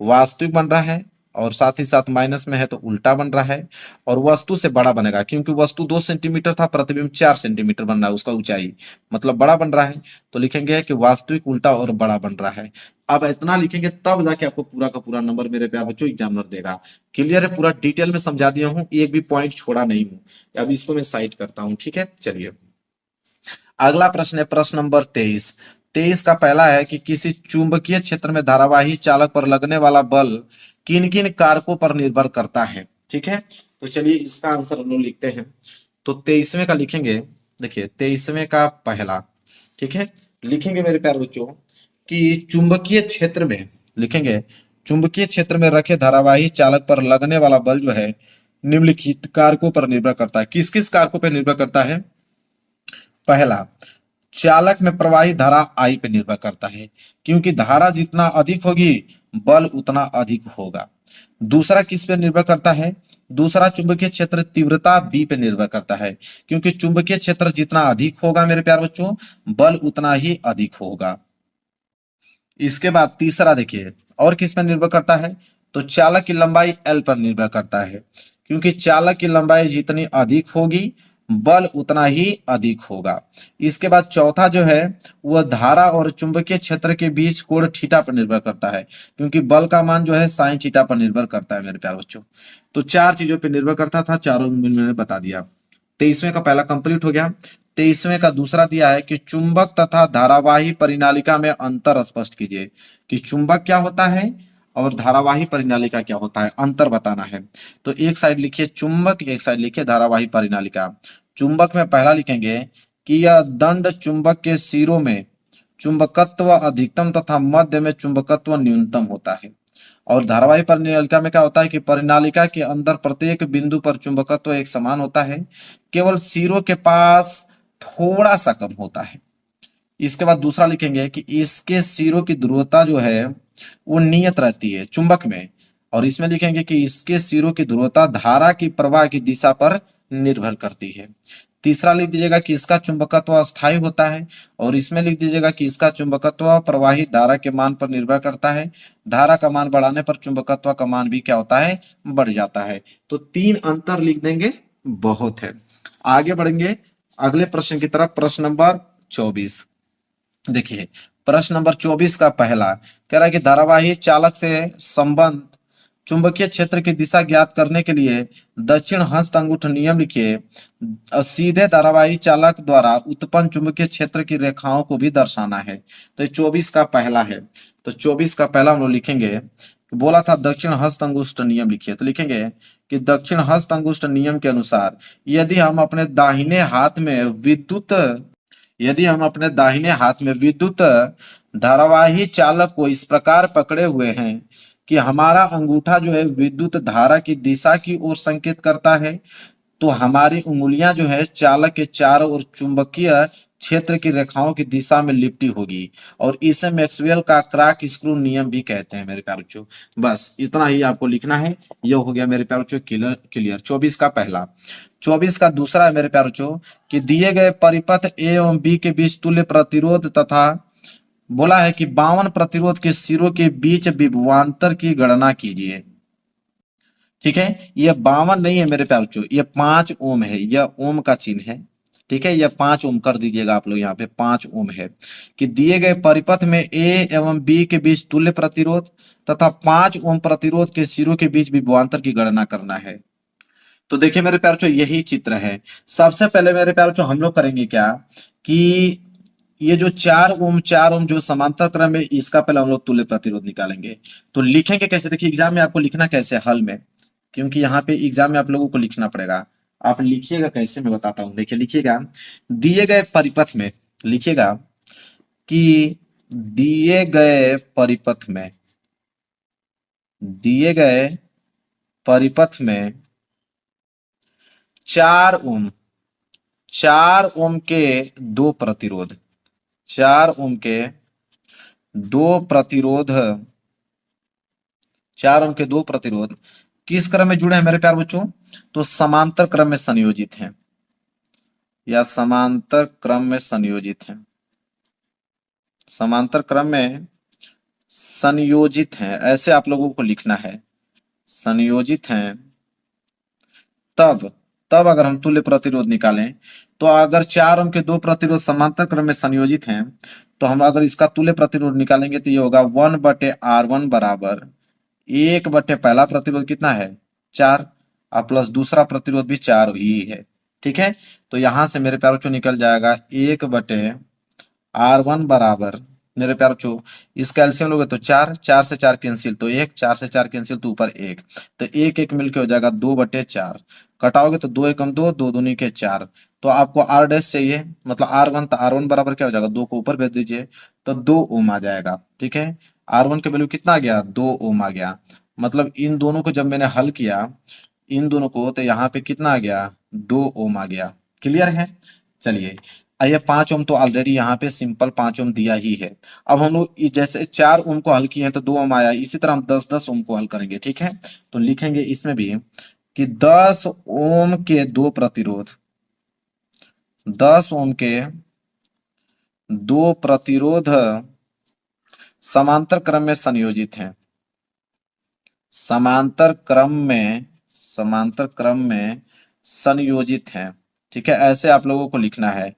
वास्तविक बन रहा है, और साथ ही साथ माइनस में है तो उल्टा बन रहा है, और वस्तु से बड़ा बनेगा। क्योंकि वस्तु 2 सेंटीमीटर था, प्रतिबिंब 4 सेंटीमीटर बन रहा है, उसका ऊंचाई मतलब बड़ा बन रहा है। तो लिखेंगे कि वास्तविक उल्टा और बड़ा बन रहा है। अब इतना लिखेंगे तब जाके आपको पूरा का पूरा नंबर मेरे प्यार बच्चों एग्जामिनर देगा। क्लियर है, पूरा डिटेल में समझा दिया हूं, एक भी पॉइंट छोड़ा नहीं हूं। अब इसको मैं साइड करता हूं, ठीक है। चलिए अगला प्रश्न है प्रश्न नंबर 23। 23 का पहला है कि किसी चुंबकीय क्षेत्र में धारावाही चालक पर लगने वाला बल किन किन कारकों पर निर्भर करता है, ठीक है। तो चलिए इसका आंसर हम लोग लिखते हैं। तो 23वें का लिखेंगे, देखिए 23वें का पहला, ठीक है। लिखेंगे मेरे प्यारे बच्चों कि चुंबकीय क्षेत्र में, लिखेंगे चुंबकीय क्षेत्र में रखे धारावाही चालक पर लगने वाला बल जो है निम्नलिखित कारकों पर निर्भर करता है। किस किस कारकों पर निर्भर करता है। पहला, चालक में प्रवाही धारा आई पे निर्भर करता है, क्योंकि धारा जितना अधिक होगी बल उतना अधिक होगा। दूसरा किस पे निर्भर करता है, दूसरा चुंबकीय क्षेत्र तीव्रता बी पे निर्भर करता है, क्योंकि चुंबकीय क्षेत्र जितना अधिक होगा मेरे प्यारे बच्चों बल उतना ही अधिक होगा। इसके बाद तीसरा देखिए और किस पर निर्भर करता है, तो चालक की लंबाई एल पर निर्भर करता है, क्योंकि चालक की लंबाई जितनी अधिक होगी बल उतना ही अधिक होगा। इसके बाद चौथा जो है वह धारा और चुंबकीय क्षेत्र के बीच कोण थीटा पर निर्भर करता है, क्योंकि बल का मान जो है साइन थीटा पर निर्भर करता है मेरे प्यारे बच्चों। तो 4 चीजों पर निर्भर करता था, चारों मैंने बता दिया। 23वें का पहला कंप्लीट हो गया। 23वें का दूसरा दिया है कि चुंबक तथा धारावाही परिनालिका में अंतर स्पष्ट कीजिए, कि चुंबक क्या होता है और धारावाही परिनालिका क्या होता है, अंतर बताना है। तो एक साइड लिखिए चुंबक, एक साइड लिखिए धारावाही परिनालिका। चुंबक में पहला लिखेंगे कि यह दंड चुंबक के सिरों में चुंबकत्व अधिकतम तथा मध्य में चुंबकत्व न्यूनतम होता है। और धारावाही परिनालिका में क्या होता है कि परिनालिका के अंदर प्रत्येक बिंदु पर चुंबकत्व एक समान होता है, केवल सिरों के पास थोड़ा सा कम होता है। इसके बाद दूसरा लिखेंगे कि इसके सिरों की ध्रुवता जो है वो नियत रहती है चुंबक में, और इसमें लिखेंगे कि इसके सिरों की ध्रुवता धारा की प्रवाह की दिशा पर निर्भर करती है। तीसरा लिख दीजिएगा कि इसका चुंबकत्व अस्थायी होता है, और इसमें लिख दीजिएगा कि इसका चुंबकत्व प्रवाहित धारा के मान पर निर्भर करता है। धारा का मान बढ़ाने पर चुंबकत्व का मान भी क्या होता है, बढ़ जाता है। तो 3 अंतर लिख देंगे, बहुत है। आगे बढ़ेंगे अगले प्रश्न की तरफ, प्रश्न नंबर 24। देखिए प्रश्न नंबर 24 का पहला कह रहा है कि धारावाही चालक से संबंध चुंबकीय क्षेत्र की दिशा ज्ञात करने के लिए दक्षिण हस्त अंगूठ नियम लिखिए। सीधे धारावाही चालक द्वारा उत्पन्न चुंबकीय क्षेत्र की रेखाओं को भी दर्शाना है। तो 24 का पहला है, तो 24 का पहला हम लोग लिखेंगे, बोला था दक्षिण हस्त अंगुष्ठ नियम लिखिए। तो लिखेंगे कि दक्षिण हस्त अंगुष्ठ नियम के अनुसार यदि हम अपने दाहिने हाथ में विद्युत धारावाही चालक को इस प्रकार पकड़े हुए हैं कि हमारा अंगूठा जो है विद्युत धारा की दिशा की ओर संकेत करता है, तो हमारी उंगलियां जो है चालक के चारों ओर चुंबकीय क्षेत्र की रेखाओं की दिशा में लिपटी होगी, और इसे मैक्सवेल का क्रॉक स्क्रू नियम भी कहते हैं मेरे प्यारे बच्चों। बस इतना ही आपको लिखना है। ये हो गया मेरे प्यारे बच्चों क्लियर क्लियर 24 का पहला। 24 का दूसरा है मेरे प्यारे बच्चों कि दिए गए परिपथ ए एवं बी के बीच तुल्य प्रतिरोध तथा बोला है कि 52 प्रतिरोध के सिरों के बीच विभवांतर की गणना कीजिए। ठीक है, ये 52 नहीं है मेरे प्यारे बच्चों, ये 5 ओम है, यह ओम का चिन्ह है। ठीक है, यह 5 ओम कर दीजिएगा आप लोग, यहाँ पे 5 ओम है कि दिए गए परिपथ में ए एवं बी के बीच तुल्य प्रतिरोध तथा 5 ओम प्रतिरोध के सिरों के बीच विभवांतर की गणना करना है। तो देखिए मेरे प्यारे बच्चों, यही चित्र है। सबसे पहले मेरे प्यारे बच्चों हम लोग करेंगे क्या कि ये जो 4 ओम जो समांतर क्रम है, इसका पहले हम लोग तुल्य प्रतिरोध निकालेंगे। तो लिखेंगे कैसे, देखिए एग्जाम में आपको लिखना कैसे हल में, क्योंकि यहाँ पे एग्जाम में आप लोगों को लिखना पड़ेगा। आप लिखिएगा कैसे मैं बताता हूँ। देखिए लिखिएगा, दिए गए परिपथ में लिखिएगा कि दिए गए परिपथ में, दिए गए परिपथ में 4 ओम, 4 ओम के दो प्रतिरोध, 4 ओम के दो प्रतिरोध, 4 ओम के दो प्रतिरोध किस क्रम में जुड़े हैं मेरे प्यार बच्चों, तो समांतर क्रम में संयोजित हैं, या समांतर क्रम में संयोजित हैं, समांतर क्रम में संयोजित हैं, ऐसे आप लोगों को लिखना है, संयोजित हैं। तब तब अगर हम तुल्य प्रतिरोध निकालें, तो अगर 4 ओम के दो प्रतिरोध समांतर क्रम में संयोजित हैं, तो हम अगर इसका तुल्य प्रतिरोध निकालेंगे तो ये होगा 1/R1 बराबर 1/, पहला प्रतिरोध कितना है 4, और प्लस दूसरा प्रतिरोध भी 4 ही है। ठीक है, तो यहां से मेरे प्यारों निकल जाएगा 1/R1 बराबर, मेरे प्यार बच्चों इसका एलसीएम लोगे तो 4, 4 से 4 कैंसिल तो 1, 4 से 4 कैंसिल तो ऊपर 1, तो 1 1 मिलके हो जाएगा 2/4, कटाओगे तो 2 एकम 2, 2 दूनी के 4, तो आपको आर डैश चाहिए, मतलब R1, तो R1 बराबर क्या हो जाएगा, 2 को ऊपर भेज दीजिए तो 2 ओम आ जाएगा। ठीक है, R1 के वैल्यू कितना आ गया, 2 ओम आ गया। मतलब इन दोनों को जब मैंने हल किया, इन दोनों को, तो यहाँ पे कितना आ गया, 2 ओम आ गया। क्लियर है, चलिए ये 5 ओम तो ऑलरेडी यहाँ पे सिंपल 5 ओम दिया ही है। अब हम लोग जैसे 4 ओम को हल किए हैं तो 2 ओम आया, इसी तरह हम 10 ओम को हल करेंगे। ठीक है, तो लिखेंगे इसमें भी कि 10 ओम के दो प्रतिरोध, 10 ओम के दो प्रतिरोध समांतर क्रम में संयोजित हैं, समांतर क्रम में, समांतर क्रम में संयोजित हैं। ठीक है, ऐसे आप लोगों को लिखना है।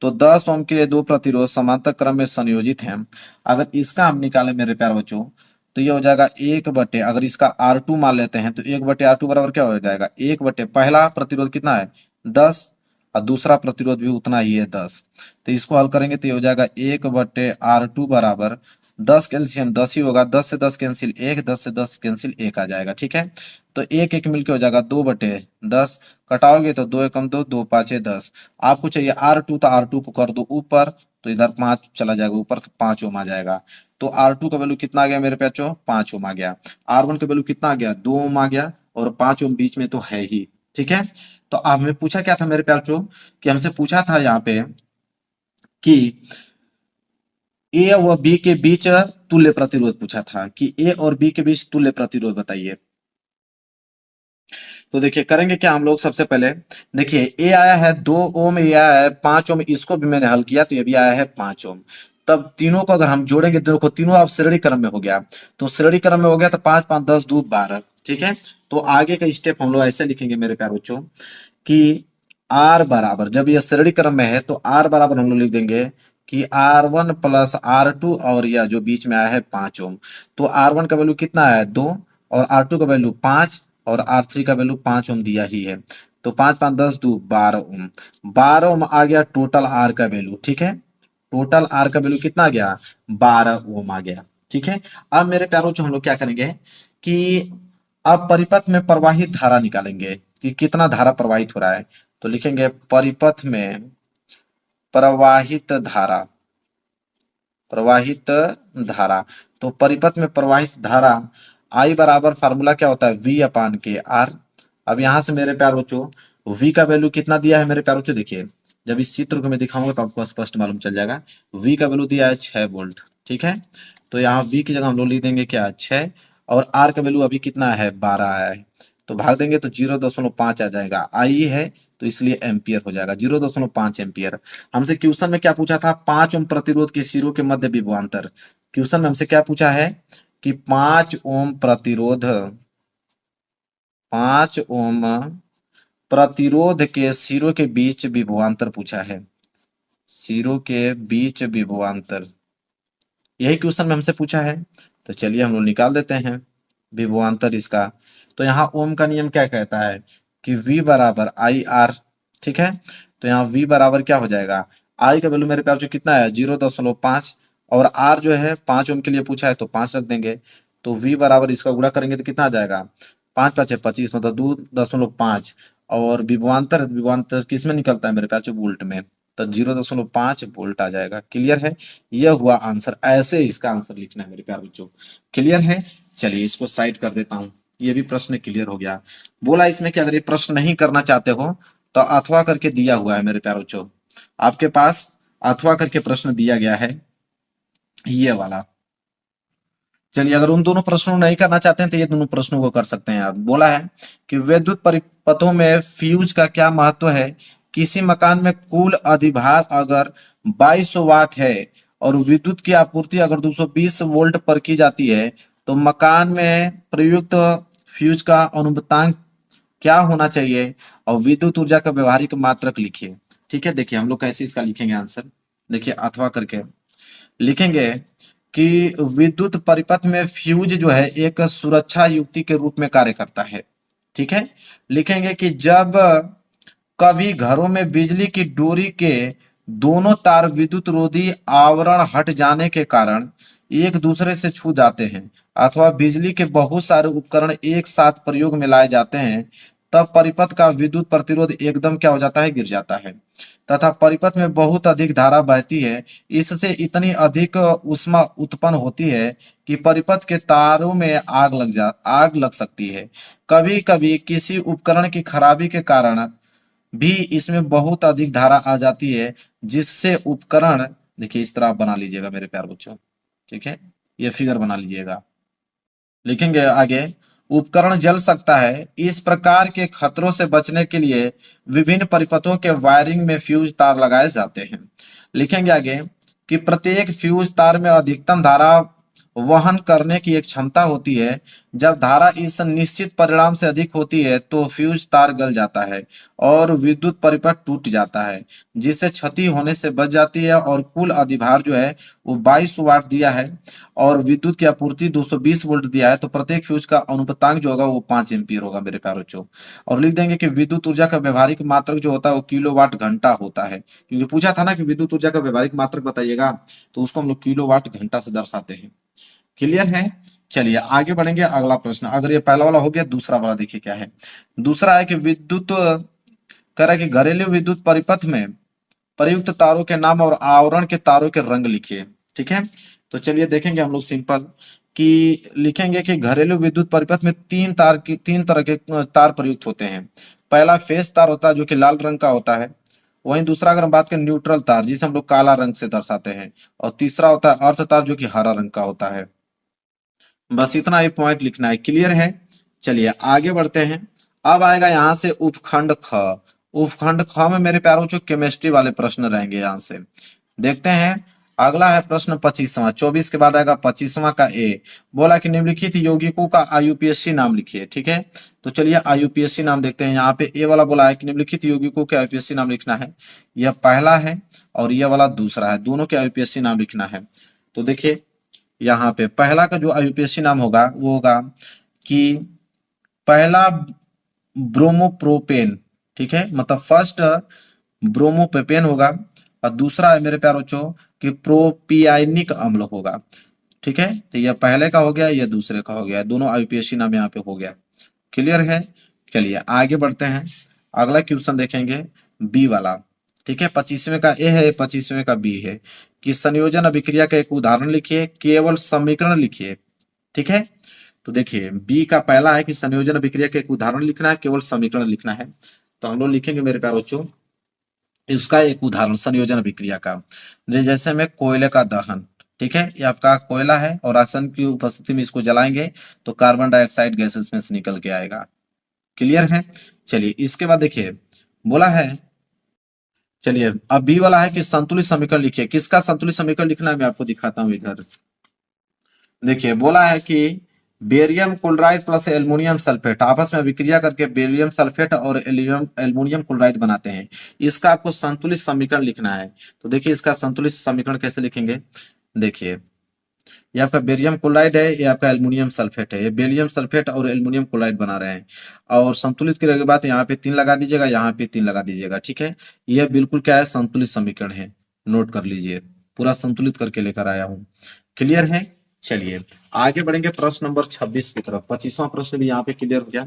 तो 10 ओम के दो प्रतिरोध समांतर क्रम में संयोजित हैं। अगर इसका हम निकालें मेरे प्यारे बच्चों, तो ये हो जाएगा 1/, अगर इसका R2 मान लेते हैं तो 1/R2 बराबर क्या हो जाएगा, 1/, पहला प्रतिरोध कितना है 10, और दूसरा प्रतिरोध भी उतना ही है 10, तो इसको हल करेंगे तो ये हो जाएगा 1/R2 बराबर 10 कैल्शियम 10 ही होगा, 10 से 10 कैंसिल 1, 10 से 10 कैंसिल 1 आ जाएगा। ठीक है, तो 1 1 मिलके हो जाएगा 2/10, कटाओगे तो 2 एकम 2, 2 5 10, आपको चाहिए R2, तो R2 को कर दो ऊपर, तो इधर 5 चला जाएगा ऊपर, 5 ओम आ जाएगा। तो R2 का वैल्यू कितना आ गया मेरे बच्चों, 5 ओम आ गया। R1 का वैल्यू कितना आ गया, 2 ओम आ गया, और 5 ओम बीच में तो है ही। ठीक है, तो अब हमें पूछा क्या था मेरे प्यारे बच्चों, कि हमसे पूछा था यहाँ पे कि ए व बी के बीच तुल्य प्रतिरोध पूछा था, कि ए और बी के बीच तुल्य प्रतिरोध बताइए। तो देखिए करेंगे क्या हम लोग, सबसे पहले देखिए ए आया है 2 ओम, ए आया है 5 ओम, इसको भी मैंने हल किया तो ये भी आया है 5 ओम। तब तीनों को अगर हम जोड़ेंगे, देखो तीनों अब श्रेणी क्रम में हो गया, तो श्रेणी क्रम में हो गया तो 5 5 10 2 12। ठीक है, तो आगे का स्टेप हम लोग ऐसे लिखेंगे मेरे प्यारे बच्चों कि आर बराबर, जब ये श्रेणी क्रम में है तो आर बराबर हम लोग लिख देंगे कि R1 प्लस R2, और यह जो बीच में आया है 5 ओम, तो R1 का वैल्यू कितना है 2, और R2 का वैल्यू 5, और R3 का वैल्यू 5 ओम दिया ही है, तो 5 5 10 2 12 ओम, 12 ओम आ गया टोटल R का वैल्यू। ठीक है, टोटल R का वैल्यू कितना आ गया, 12 ओम आ गया। ठीक है, अब मेरे प्यारों हम लोग क्या करेंगे कि अब परिपथ में प्रवाहित धारा निकालेंगे कि कितना धारा प्रवाहित हो रहा है। तो लिखेंगे परिपथ में प्रवाहित धारा, प्रवाहित धारा, तो परिपथ में प्रवाहित धारा I बराबर फार्मूला क्या होता है, V/K R। अब यहां से मेरे प्यार बच्चों V का वैल्यू कितना दिया है मेरे प्यार बच्चों, देखिए जब इस चित्र को मैं दिखाऊंगा तो आपको स्पष्ट मालूम चल जाएगा। V का वैल्यू दिया है 6 वोल्ट, ठीक है। तो यहाँ V की जगह हम लोग लिख देंगे क्या 6, और R का वैल्यू अभी कितना है 12 आया है, तो भाग देंगे तो 0.5 आ जाएगा। I है तो इसलिए एम्पियर हो जाएगा 0.5 एम्पियर। हमसे क्वेश्चन में क्या पूछा था, 5 ओम प्रतिरोध के सिरों के मध्य विभवांतर। क्वेश्चन में हमसे क्या पूछा है कि 5 ओम प्रतिरोध, 5 ओम प्रतिरोध के सिरों के बीच विभवांतर पूछा है, सिरों के बीच विभवांतर, यही क्वेश्चन में हमसे पूछा है। तो चलिए हम लोग निकाल देते हैं विभवांतर इसका। तो यहाँ ओम का नियम क्या कहता है कि V बराबर आई आर, ठीक है। तो यहाँ V बराबर क्या हो जाएगा, I का वैल्यू मेरे प्यार जो कितना है 0.5, और R जो है 5 ओम के लिए पूछा है तो 5 रख देंगे। तो V बराबर इसका गुणा करेंगे तो कितना आ जाएगा, 5 5 25 मतलब 2.5, और विभवांतर, विभवांतर किस में निकलता है मेरे प्यार जो वोल्ट में, तो 0.5 वोल्ट आ जाएगा। क्लियर है, यह हुआ आंसर। ऐसे इसका आंसर लिखना है मेरे प्यार बच्चों। क्लियर है, चलिए इसको साइड कर देता हूं, ये भी प्रश्न क्लियर हो गया। बोला इसमें कि अगर ये प्रश्न नहीं करना चाहते हो तो अथवा करके दिया हुआ है मेरे प्यार बच्चों, आपके पास अथवा करके प्रश्न दिया गया है ये वाला। चलिए अगर उन दोनों प्रश्नों को नहीं करना चाहते हैं तो ये दोनों प्रश्नों को कर सकते हैं आप। बोला है कि विद्युत परिपथों में फ्यूज का क्या महत्व है, किसी मकान में कुल अधिभार अगर 2200 वाट है और विद्युत की आपूर्ति अगर 220 वोल्ट पर की जाती है तो मकान में प्रयुक्त फ्यूज का अनुपातांक क्या होना चाहिए, और विद्युत ऊर्जा का व्यवहारिक मात्रक लिखिए। ठीक है, देखिए हम लोग कैसे इसका लिखेंगे आंसर, देखिए अथवा करके लिखेंगे कि विद्युत परिपथ में फ्यूज जो है एक सुरक्षा युक्ति के रूप में कार्य करता है। ठीक है, लिखेंगे कि जब कभी घरों में बिजली की डोरी के दोनों तार विद्युत रोधी आवरण हट जाने के कारण एक दूसरे से छू जाते हैं, अथवा बिजली के बहुत सारे उपकरण एक साथ प्रयोग में लाए जाते हैं, तब परिपथ का विद्युत प्रतिरोध एकदम क्या हो जाता है, गिर जाता है, तथा परिपथ में बहुत अधिक धारा बहती है। इससे इतनी अधिक ऊष्मा उत्पन्न होती है कि परिपथ के तारों में आग लग सकती है। कभी कभी किसी उपकरण की खराबी के कारण भी इसमें बहुत अधिक धारा आ जाती है, जिससे उपकरण, देखिए इस तरह आप बना लीजिएगा मेरे प्यार बच्चों, ठीक है, ये फिगर बना लीजिएगा। लिखेंगे आगे, उपकरण जल सकता है। इस प्रकार के खतरों से बचने के लिए विभिन्न परिपथों के वायरिंग में फ्यूज तार लगाए जाते हैं। लिखेंगे आगे कि प्रत्येक फ्यूज तार में अधिकतम धारा वहन करने की एक क्षमता होती है। जब धारा इस निश्चित परिणाम से अधिक होती है तो फ्यूज तार गल जाता है और विद्युत परिपथ टूट जाता है, जिससे क्षति होने से बच जाती है, और कुल अधिभार जो है वो 22 वाट दिया है और विद्युत की आपूर्ति 220 वोल्ट दिया है, तो प्रत्येक फ्यूज का अनुपातांक जो होगा वो 5 एम्पीयर होगा मेरे प्यारे बच्चों। और लिख देंगे कि विद्युत ऊर्जा का व्यवहारिक मात्रक जो होता है वो किलोवाट घंटा होता है, क्योंकि पूछा था ना कि विद्युत ऊर्जा का व्यवहारिक मात्रक बताइएगा, तो उसको हम लोग किलोवाट घंटा से दर्शाते हैं। क्लियर है, चलिए आगे बढ़ेंगे। अगला प्रश्न, अगर ये पहला वाला हो गया, दूसरा वाला देखिए क्या है। दूसरा है कि विद्युत कह रहा है कि घरेलू विद्युत परिपथ में प्रयुक्त तारों के नाम और आवरण के तारों के रंग लिखिए। ठीक है, तो चलिए देखेंगे हम लोग सिंपल कि लिखेंगे कि घरेलू विद्युत परिपथ में तीन तरह के तार प्रयुक्त होते हैं। पहला फेस तार होता है जो कि लाल रंग का होता है, वहीं दूसरा अगर हम बात करें न्यूट्रल तार जिसे हम लोग काला रंग से दर्शाते हैं, और तीसरा होता है अर्थ तार जो कि हरा रंग का होता है। बस इतना ही पॉइंट लिखना है। क्लियर है, चलिए आगे बढ़ते हैं। अब आएगा यहाँ से उपखंड ख। उपखंड ख में मेरे प्यारों जो केमिस्ट्री वाले प्रश्न रहेंगे यहाँ से। देखते हैं, अगला है प्रश्न 25वां, 24 के बाद आएगा 25वां का ए। बोला कि निम्नलिखित यौगिकों का आईयूपीएसी नाम लिखिए। ठीक है, तो चलिए आईयूपीएसी नाम देखते हैं। यहाँ पे ए वाला बोला है कि निम्नलिखित यौगिकों के आईयूपीएसी नाम लिखना है, यह पहला है और यह वाला दूसरा है, दोनों के आईयूपीएसी नाम लिखना है। तो देखिए यहाँ पे पहला का जो आईयूपीएसी नाम होगा वो होगा कि पहला ब्रोमोप्रोपेन, ठीक है, मतलब फर्स्ट ब्रोमोप्रोपेन होगा, और दूसरा है मेरे प्यारे बच्चों कि प्रोपियानिक अम्ल होगा। ठीक है, तो यह पहले का हो गया, यह दूसरे का हो गया, दोनों आईयूपीएसी नाम यहाँ पे हो गया। क्लियर है, चलिए आगे बढ़ते हैं। अगला क्वेश्चन देखेंगे बी वाला। ठीक है, 25वें का ए है, 25वें का बी है कि संयोजन अभिक्रिया का एक उदाहरण लिखिए, केवल समीकरण लिखिए। ठीक है, तो देखिए बी का पहला है कि संयोजन अभिक्रिया का एक उदाहरण लिखना है, केवल समीकरण लिखना है। तो हम लोग लिखेंगे मेरे प्यारे बच्चों इसका एक उदाहरण संयोजन अभिक्रिया का, जैसे में कोयले का दहन, ठीक है, ये आपका कोयला है और ऑक्सीजन की उपस्थिति में इसको जलाएंगे तो कार्बन डाइऑक्साइड गैस इसमें से निकल के आएगा। क्लियर है। चलिए इसके बाद देखिए बोला है, चलिए अब बी वाला है कि संतुलित समीकरण लिखिए। किसका संतुलित समीकरण लिखना है मैं आपको दिखाता हूं इधर। देखिए बोला है कि barium chloride plus aluminium sulphate आपस में अभिक्रिया करके बेरियम सल्फेट और एल्युमिनियम क्लोराइड बनाते हैं। इसका आपको संतुलित समीकरण लिखना है। तो देखिए इसका संतुलित समीकरण कैसे लिखेंगे। देखिए ये आपका बेरियम क्लोराइड है, ये आपका एल्युमिनियम सल्फेट है, ये बेरियम सल्फेट और एल्युमिनियम क्लोराइड बना रहे हैं। और संतुलित करने के बाद यहाँ पे 3 लगा दीजिएगा, यहाँ पे 3 लगा दीजिएगा, ठीक है। यह बिल्कुल क्या है, संतुलित समीकरण है। नोट कर लीजिए, पूरा संतुलित करके लेकर आया हूँ। क्लियर है। चलिए आगे बढ़ेंगे प्रश्न नंबर 26 की तरफ। 25वां प्रश्न भी यहाँ पे क्लियर हो गया।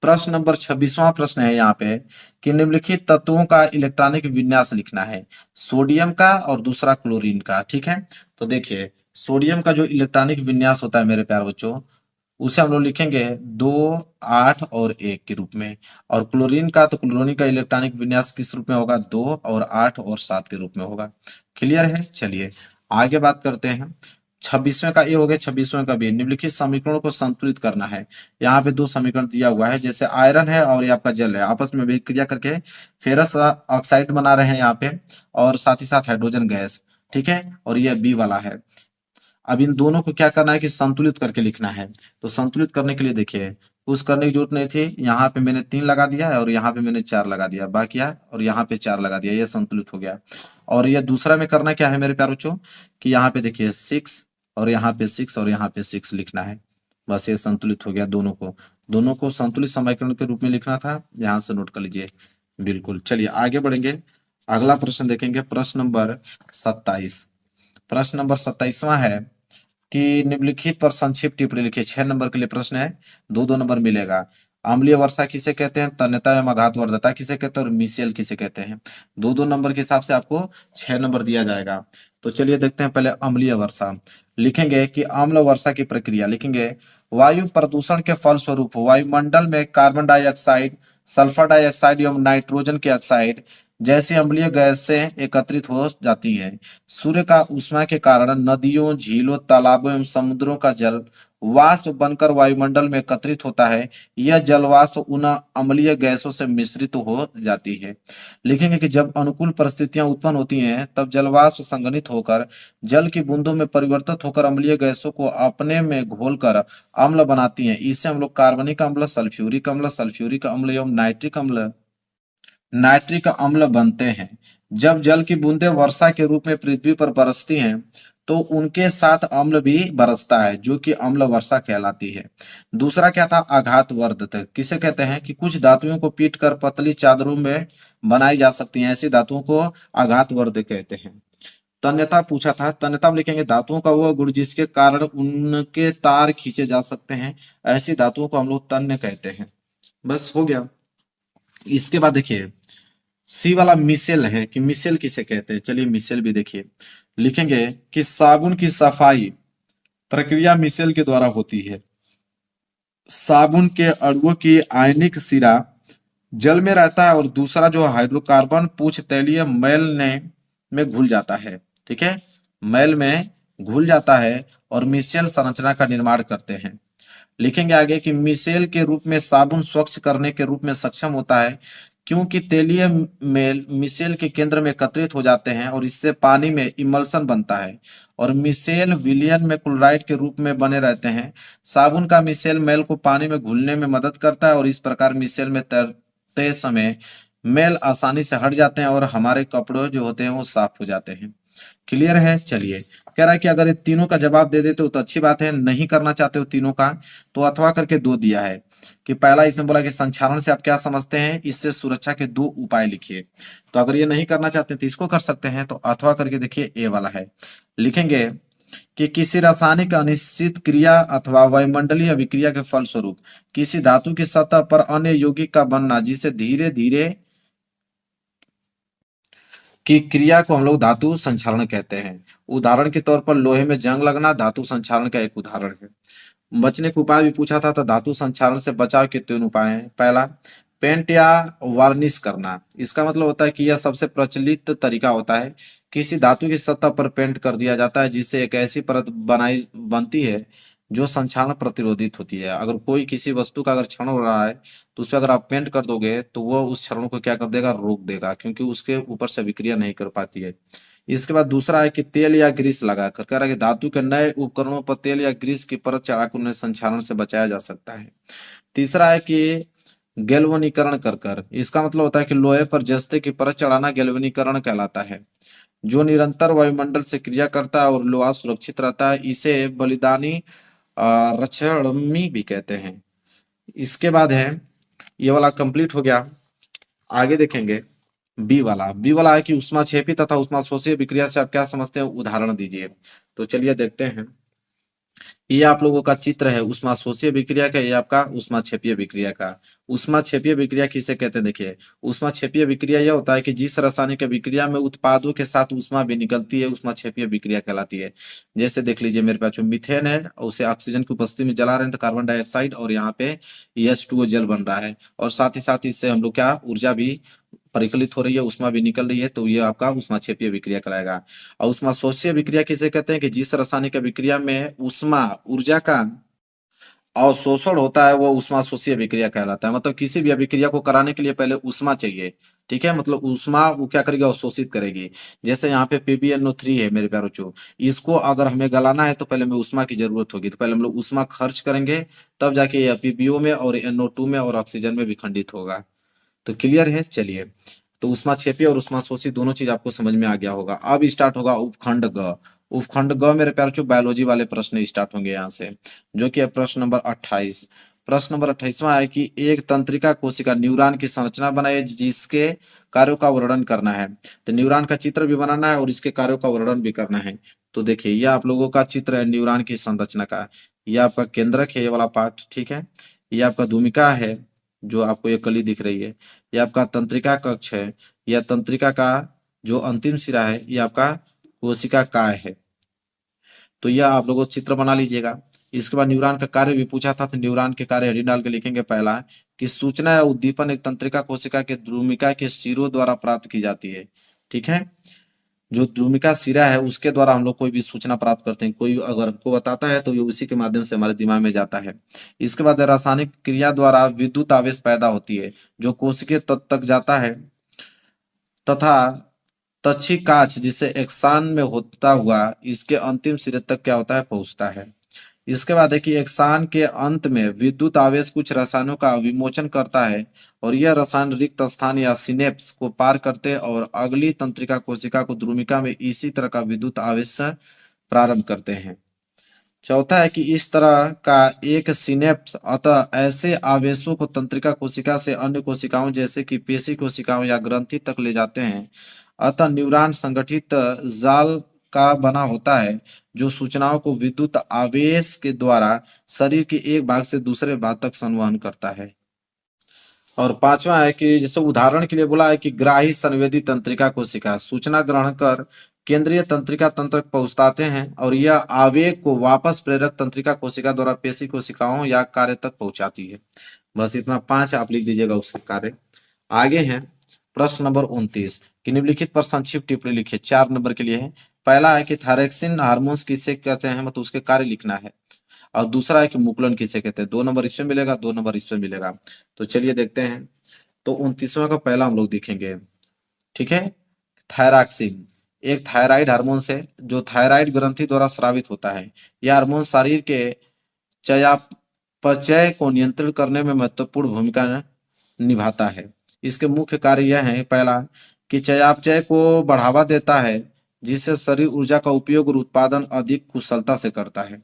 प्रश्न नंबर 26वां प्रश्न है यहाँ पे कि निम्नलिखित तत्वों का इलेक्ट्रॉनिक विन्यास लिखना है, सोडियम का और दूसरा क्लोरीन का, ठीक है। तो देखिए सोडियम का जो इलेक्ट्रॉनिक विन्यास होता है मेरे प्यारे बच्चों, उसे हम लोग लिखेंगे 2, 8 और 1 के रूप में। और क्लोरीन का, तो क्लोरीन का इलेक्ट्रॉनिक विन्यास किस रूप में होगा, 2 और 8 और 7 के रूप में होगा। क्लियर है। चलिए आगे बात करते हैं। 26वें का ये हो गया, 26वें का भी निम्नलिखित समीकरणों को संतुलित करना है। यहाँ पे 2 समीकरण दिया हुआ है, जैसे आयरन है और ये आपका जल है, आपस में विक्रिया करके फेरस ऑक्साइड बना रहे हैं यहाँ पे, और साथ ही साथ हाइड्रोजन गैस, ठीक है। और ये बी वाला है। अब इन दोनों को क्या करना है कि संतुलित करके लिखना है। तो संतुलित करने के लिए देखिए कुछ करने की जरूरत नहीं थी, यहाँ पे मैंने 3 लगा दिया है और यहाँ पे मैंने 4 लगा दिया, बाकी है और यहाँ पे 4 लगा दिया, ये संतुलित हो गया। और ये दूसरा में करना क्या है मेरे प्यारे बच्चों कि यहाँ पे देखिए 6 और यहाँ पे 6 और यहाँ पे 6 लिखना है। बस ये संतुलित हो गया। दोनों को संतुलित समीकरण के रूप में लिखना था, यहाँ से नोट कर लीजिए। बिल्कुल। चलिए आगे बढ़ेंगे, अगला प्रश्न देखेंगे, प्रश्न नंबर 27। प्रश्न नंबर 27वां है कि निम्नलिखित पर संक्षिप्त टिप्पणी लिखिए। 6 नंबर के लिए प्रश्न है, 2-2 नंबर मिलेगा। अम्लीय वर्षा किसे कहते हैं, तन्यता एवं आघात वर्धता किसे कहते हैं और मिसेल किसे कहते हैं। 2-2 नंबर के हिसाब से आपको 6 नंबर दिया जाएगा। तो चलिए देखते हैं पहले अम्लीय वर्षा। लिखेंगे कि अम्ल वर्षा की प्रक्रिया, लिखेंगे वायु प्रदूषण के फलस्वरूप वायुमंडल में कार्बन डाइऑक्साइड, सल्फर डाइऑक्साइड एवं नाइट्रोजन के ऑक्साइड जैसी अम्लीय गैसें एकत्रित हो जाती हैं। सूर्य का ऊष्मा के कारण नदियों, झीलों, तालाबों एवं समुद्रों का जल वाष्प बनकर वायुमंडल में एकत्रित होता है। यह जल वाष्प उन अम्लीय गैसों से मिश्रित हो जाती है। लिखेंगे कि जब अनुकूल परिस्थितियां उत्पन्न होती हैं तब जल वाष्प संघनित होकर जल की बूंदों में परिवर्तित होकर अम्लीय गैसों को अपने में घोलकर अम्ल बनाती हैं। इससे हम लोग कार्बनिक अम्ल, सल्फ्यूरिक अम्ल एवं नाइट्रिक अम्ल बनते हैं। जब जल की बूंदें वर्षा के रूप में पृथ्वी पर बरसती हैं तो उनके साथ अम्ल भी बरसता है, जो कि अम्ल वर्षा कहलाती है। दूसरा क्या था, आघात वर्धक किसे कहते हैं कि कुछ धातुओं को पीट कर पतली चादरों में बनाई जा सकती हैं, ऐसी धातुओं को आघात वर्धक कहते हैं। तन्यता पूछा था, तन्यता में लिखेंगे धातुओं का वह गुण जिसके कारण उनके तार खींचे जा सकते हैं, ऐसी धातुओं को हम लोग तन्य कहते हैं। बस हो गया। इसके बाद देखिए सी वाला मिसेल है कि मिसेल किसे कहते हैं। चलिए मिसेल भी देखिए, लिखेंगे कि साबुन की सफाई प्रक्रिया मिसेल के द्वारा होती है। साबुन के अणुओं की आयनिक सिरा जल में रहता है और दूसरा जो हाइड्रोकार्बन पूछ तैलीय मैल में घुल जाता है, ठीक है, मैल में घुल जाता है और मिसेल संरचना का निर्माण करते हैं। लिखेंगे आगे कि मिसेल के रूप में साबुन स्वच्छ करने के रूप में सक्षम होता है, क्योंकि तेलीय मेल मिसेल के केंद्र में एकत्रित हो जाते हैं और इससे पानी में इमल्सन बनता है और मिसेल विलियन में क्लोराइड के रूप में बने रहते हैं। साबुन का मिसेल मेल को पानी में घुलने में मदद करता है और इस प्रकार मिसेल में तैरते समय मेल आसानी से हट जाते हैं और हमारे कपड़े जो होते हैं वो साफ हो जाते हैं। क्लियर है। चलिए कह रहा है कि अगर ये तीनों का जवाब दे देते हो तो अच्छी बात है, नहीं करना चाहते हो तीनों का तो अथवा करके 2 दिया है कि पहला इसमें बोला कि संक्षारण से आप क्या समझते हैं, इससे सुरक्षा के 2 उपाय लिखिए। तो अगर ये नहीं करना चाहते तो इसको कर सकते हैं, तो अथवा करके देखिए ए वाला है। लिखेंगे कि किसी रासायनिक अनिश्चित क्रिया अथवा वायुमंडलीय अभिक्रिया के फलस्वरूप किसी धातु की सतह पर अन्य यौगिक का बनना, जिसे धीरे धीरे की क्रिया को हम लोग धातु संक्षारण कहते हैं। उदाहरण के तौर पर लोहे में जंग लगना धातु संक्षारण का एक उदाहरण है। बचने के उपाय भी पूछा था, तो धातु संक्षारण से बचाव के 3 उपाय हैं। पहला, पेंट या वार्निश करना। इसका मतलब होता है कि यह सबसे प्रचलित तरीका होता है, किसी धातु की सतह पर पेंट कर दिया जाता है जिससे एक ऐसी परत बनाई बनती है जो संक्षारण प्रतिरोधित होती है। अगर कोई किसी वस्तु का अगर क्षरण हो रहा है तो उस पर अगर आप पेंट कर दोगे तो वह उस क्षरण को क्या कर देगा, रोक देगा, क्योंकि उसके ऊपर से विक्रिया नहीं कर पाती है। इसके बाद दूसरा है कि तेल या ग्रीस लगाकर, कह रहा है कि धातु के नए उपकरणों पर तेल या ग्रीस की परत चढ़ाकर उन्हें संक्षारण से बचाया जा सकता है। तीसरा है कि गैल्वनीकरण कर कर, इसका मतलब होता है कि लोहे पर जस्ते की परत चढ़ाना गैल्वनीकरण कहलाता है, जो निरंतर वायुमंडल से क्रिया करता है और लोहा सुरक्षित रहता है। इसे बलिदानी रक्षणमी भी कहते हैं। इसके बाद है, ये वाला कंप्लीट हो गया। आगे देखेंगे बी वाला है कि ऊष्माक्षेपी तथा ऊष्माशोषीय विक्रिया से आप क्या समझते हैं, उदाहरण दीजिए। तो चलिए देखते हैं। ये आप लोगों का चित्र है ऊष्माशोषीय विक्रिया का, ये आपका ऊष्माक्षेपीय विक्रिया का। ऊष्माक्षेपीय विक्रिया किसे कहते हैं, देखिए ऊष्माक्षेपीय विक्रिया यह होता है कि जिस रासायनिक विक्रिया में उत्पादों के साथ ऊष्मा भी निकलती है, ऊष्माक्षेपीय विक्रिया कहलाती है। जैसे देख लीजिए मेरे पास जो मीथेन है उसे ऑक्सीजन की उपस्थिति में जला रहे हैं तो कार्बन डाइऑक्साइड और यहाँ पे H2O जल बन रहा है, और साथ ही साथ इससे हम लोग क्या ऊर्जा भी परिकलित हो रही है, ऊष्मा भी निकल रही है, तो ये आपका ऊष्माक्षेपीय विक्रिया कहलाएगा। और ऊष्माशोषीय विक्रिया किसे कहते हैं कि जिस रासायनिक विक्रिया में ऊष्मा ऊर्जा का अवशोषण होता है वो ऊष्माशोषीय विक्रिया कहलाता है। मतलब किसी भी अभिक्रिया को कराने के लिए पहले ऊष्मा चाहिए, ठीक है, मतलब ऊष्मा वो क्या करेगी, अवशोषित करेगी। जैसे यहाँ पे PbNO3 है मेरे प्यारे बच्चों, इसको अगर हमें गलाना है तो पहले हमें ऊष्मा की जरूरत होगी, तो पहले हम लोग ऊष्मा खर्च करेंगे, तब जाके ये PbO में और NO2 में और ऑक्सीजन में विखंडित होगा। तो क्लियर है, चलिए। तो ऊष्माक्षेपी और ऊष्माशोषी दोनों चीज आपको समझ में आ गया होगा। अब स्टार्ट होगा उपखंड ग। उपखंड ग मेरे प्यारे बच्चों बायोलॉजी वाले प्रश्न स्टार्ट होंगे यहाँ से, जो कि है प्रश्न नंबर 28। प्रश्न नंबर 28वां है कि एक तंत्रिका कोशिका न्यूरॉन की संरचना बनाए जिसके कार्यों का वर्णन करना है। तो न्यूरॉन का चित्र भी बनाना है और इसके कार्यों का वर्णन भी करना है। तो देखिए यह आप लोगों का चित्र है न्यूरॉन की संरचना का। यह आपका केंद्रक है, ये वाला पार्ट, ठीक है। ये आपका भूमिका है, जो आपको ये कली दिख रही है। ये आपका तंत्रिका कक्ष है। यह तंत्रिका का जो अंतिम सिरा है ये आपका कोशिका काय है। तो यह आप लोगों चित्र बना लीजिएगा। इसके बाद न्यूरॉन का कार्य भी पूछा था, तो न्यूरॉन के कार्य हेडिंग डाल के लिखेंगे। पहला कि सूचना या उद्दीपन एक तंत्रिका कोशिका के द्रुमिका के सिरों द्वारा प्राप्त की जाती है, ठीक है। जो द्रुमिका सिरा है उसके द्वारा हम लोग कोई भी सूचना प्राप्त करते हैं, कोई अगर हमको बताता है तो ये उसी के माध्यम से हमारे दिमाग में जाता है। इसके बाद रासायनिक क्रिया द्वारा विद्युत आवेश पैदा होती है जो कोशिकीय तत्व तक जाता है तथा तच्छिकाछ जिसे एक्सान में होता हुआ इसके अंतिम सिरे तक क्या होता है, पहुंचता है। इसके बाद है कि एक्सान के अंत में विद्युत आवेश कुछ रसायनों का विमोचन करता है और यह रसायन रिक्त स्थान या सिनेप्स को पार करते हैं और अगली तंत्रिका कोशिका को द्रुमिका में इसी तरह का विद्युत आवेश प्रारंभ करते हैं। चौथा है कि इस तरह का एक सिनेप्स अतः ऐसे आवेशों को तंत्रिका कोशिका से अन्य कोशिकाओं जैसे कि पेशी कोशिकाओं या ग्रंथि तक ले जाते हैं। अतः न्यूरॉन संगठित जाल का बना होता है जो सूचनाओं को विद्युत आवेश के द्वारा शरीर के एक भाग से दूसरे भाग तक संवहन करता है। और पांचवा है कि जैसे उदाहरण के लिए बोला है कि ग्राही संवेदी तंत्रिका कोशिका सूचना ग्रहण कर केंद्रीय तंत्रिका तंत्र तक पहुंचाते हैं और यह आवेग को वापस प्रेरक तंत्रिका कोशिका द्वारा पेशी कोशिकाओं या कार्य तक पहुंचाती है। बस इतना 5 आप लिख दीजिएगा उसके कार्य। आगे है प्रश्न नंबर 29 कि निम्नलिखित पर संक्षिप्त टिप्पणी लिखिए, 4 नंबर के लिए है। पहला है कि थायरॉक्सिन हार्मोन्स किसे कहते हैं, मतलब उसके कार्य लिखना है। और दूसरा है कि मुकुलन किसे कहते हैं। 2 नंबर इसमें मिलेगा, 2 नंबर इसमें मिलेगा। तो चलिए देखते हैं। तो 29वां का पहला हम लोग देखेंगे, ठीक है। थायरॉक्सिन एक थायराइड हार्मोन है जो थायराइड ग्रंथि द्वारा स्रावित होता है। यह हार्मोन शरीर के चयापचय को नियंत्रित करने में महत्वपूर्ण भूमिका निभाता है। इसके मुख्य कार्य यह है, पहला कि चयापचय को बढ़ावा देता है जिससे शरीर ऊर्जा का उपयोग और उत्पादन अधिक कुशलता से करता है।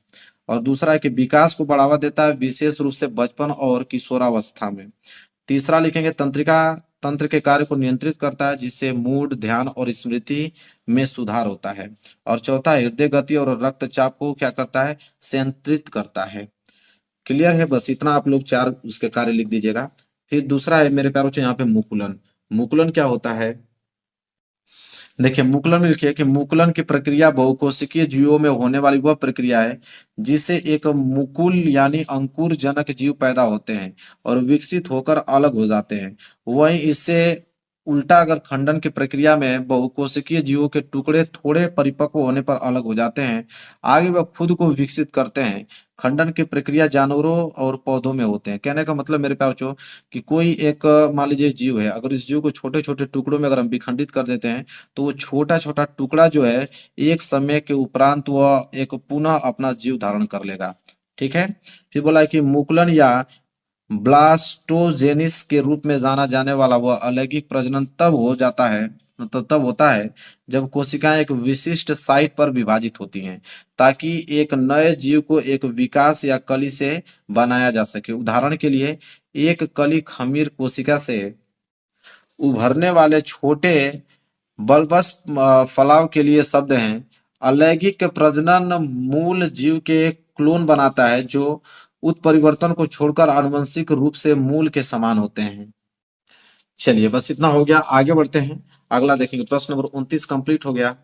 और दूसरा है कि विकास को बढ़ावा देता है विशेष रूप से बचपन और किशोरावस्था में। तीसरा लिखेंगे तंत्रिका तंत्र के कार्य को नियंत्रित करता है जिससे मूड, ध्यान और स्मृति में सुधार होता है। और चौथा हृदय गति और रक्तचाप को क्या करता है, नियंत्रित करता है। क्लियर है, बस इतना आप लोग 4 उसके कार्य लिख दीजिएगा। फिर दूसरा है मेरे प्यारों से यहाँ पे मुकुलन। मुकुलन क्या होता है, देखिए मुकुलन में लिखिए कि मुकुलन की प्रक्रिया बहुकोशिकीय जीवों में होने वाली वह प्रक्रिया है जिससे एक मुकुल यानी अंकुर जनक जीव पैदा होते हैं और विकसित होकर अलग हो जाते हैं। वहीं इससे उल्टा अगर खंडन की प्रक्रिया में बहुकोशिकीय जीवों के टुकड़े थोड़े परिपक्व होने पर अलग हो जाते हैं, आगे वह खुद को विकसित करते हैं। खंडन की प्रक्रिया जानवरों और पौधों में होते हैं। कहने का मतलब मेरे प्यार बच्चों कि कोई एक मान लीजिए जीव है, अगर इस जीव को छोटे छोटे टुकड़ों में अगर हम विखंडित कर देते हैं तो वो छोटा छोटा टुकड़ा जो है एक समय के उपरांत वह एक पुनः अपना जीव धारण कर लेगा। ठीक है। फिर बोला है कि मुकुलन या ब्लास्टोजेनिस के रूप में जाना जाने वाला वह अलैंगिक प्रजनन तब हो जाता है, मतलब तब होता है जब कोशिकाएं एक विशिष्ट साइट पर विभाजित होती हैं ताकि एक नए जीव को एक विकास या कली से बनाया जा सके। उदाहरण के लिए एक कली खमीर कोशिका से उभरने वाले छोटे बल्बस फलाव के लिए शब्द हैं। अलैंगिक प्रजनन मूल जीव के क्लोन बनाता है जो उत्परिवर्तन को छोड़कर आनुवंशिक रूप से मूल के समान होते हैं। चलिए बस इतना हो गया, आगे बढ़ते हैं। अगला देखेंगे, प्रश्न नंबर 29 कंप्लीट हो गया।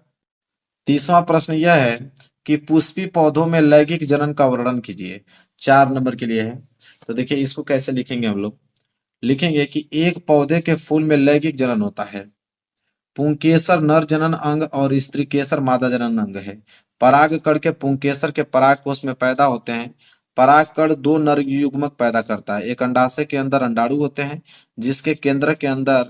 30वां प्रश्न यह है कि पुष्पी पौधों में लैंगिक जनन का वर्णन कीजिए। 4 नंबर के लिए है। तो देखिए इसको कैसे लिखेंगे हम लोग। लिखेंगे कि एक पौधे के फूल में लैंगिक जनन होता है। पुंकेसर नर जनन अंग और स्त्री केसर मादा जनन अंग है। परागकण के पुंकेसर के परागकोश में पैदा होते हैं। परागकण दो नर युग्मक पैदा करता है। एक अंडाशय के अंदर अंडाणु होते हैं जिसके केंद्र के अंदर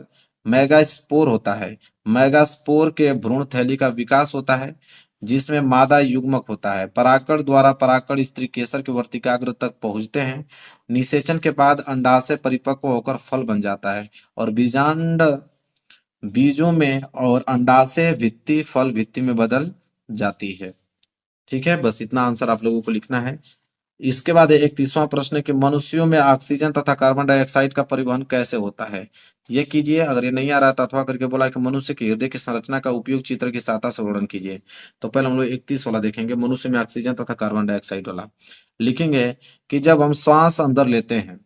मेगास्पोर होता है। मेगास्पोर के भ्रूण थैली का विकास होता है जिसमें मादा युग्मक होता है। परागकण द्वारा परागकण स्त्री केसर के वर्तिकाग्र तक पहुंचते हैं। निषेचन के बाद अंडाशय परिपक्व होकर फल बन जाता है और बीजांड बीजों में और अंडाशय भित्ति फल भित्ति में बदल जाती है। ठीक है, बस इतना आंसर आप लोगों को लिखना है। इसके बाद 31वां प्रश्न है कि मनुष्यों में ऑक्सीजन तथा कार्बन डाइऑक्साइड का परिवहन कैसे होता है। ये कीजिए, अगर ये नहीं आ रहा तो अथवा करके बोला कि मनुष्य के हृदय की संरचना का उपयोग चित्र की सहायता से वर्णन कीजिए। तो पहले हम लोग 31 वाला देखेंगे, मनुष्य में ऑक्सीजन तथा कार्बन डाइऑक्साइड वाला। लिखेंगे कि जब हम श्वास अंदर लेते हैं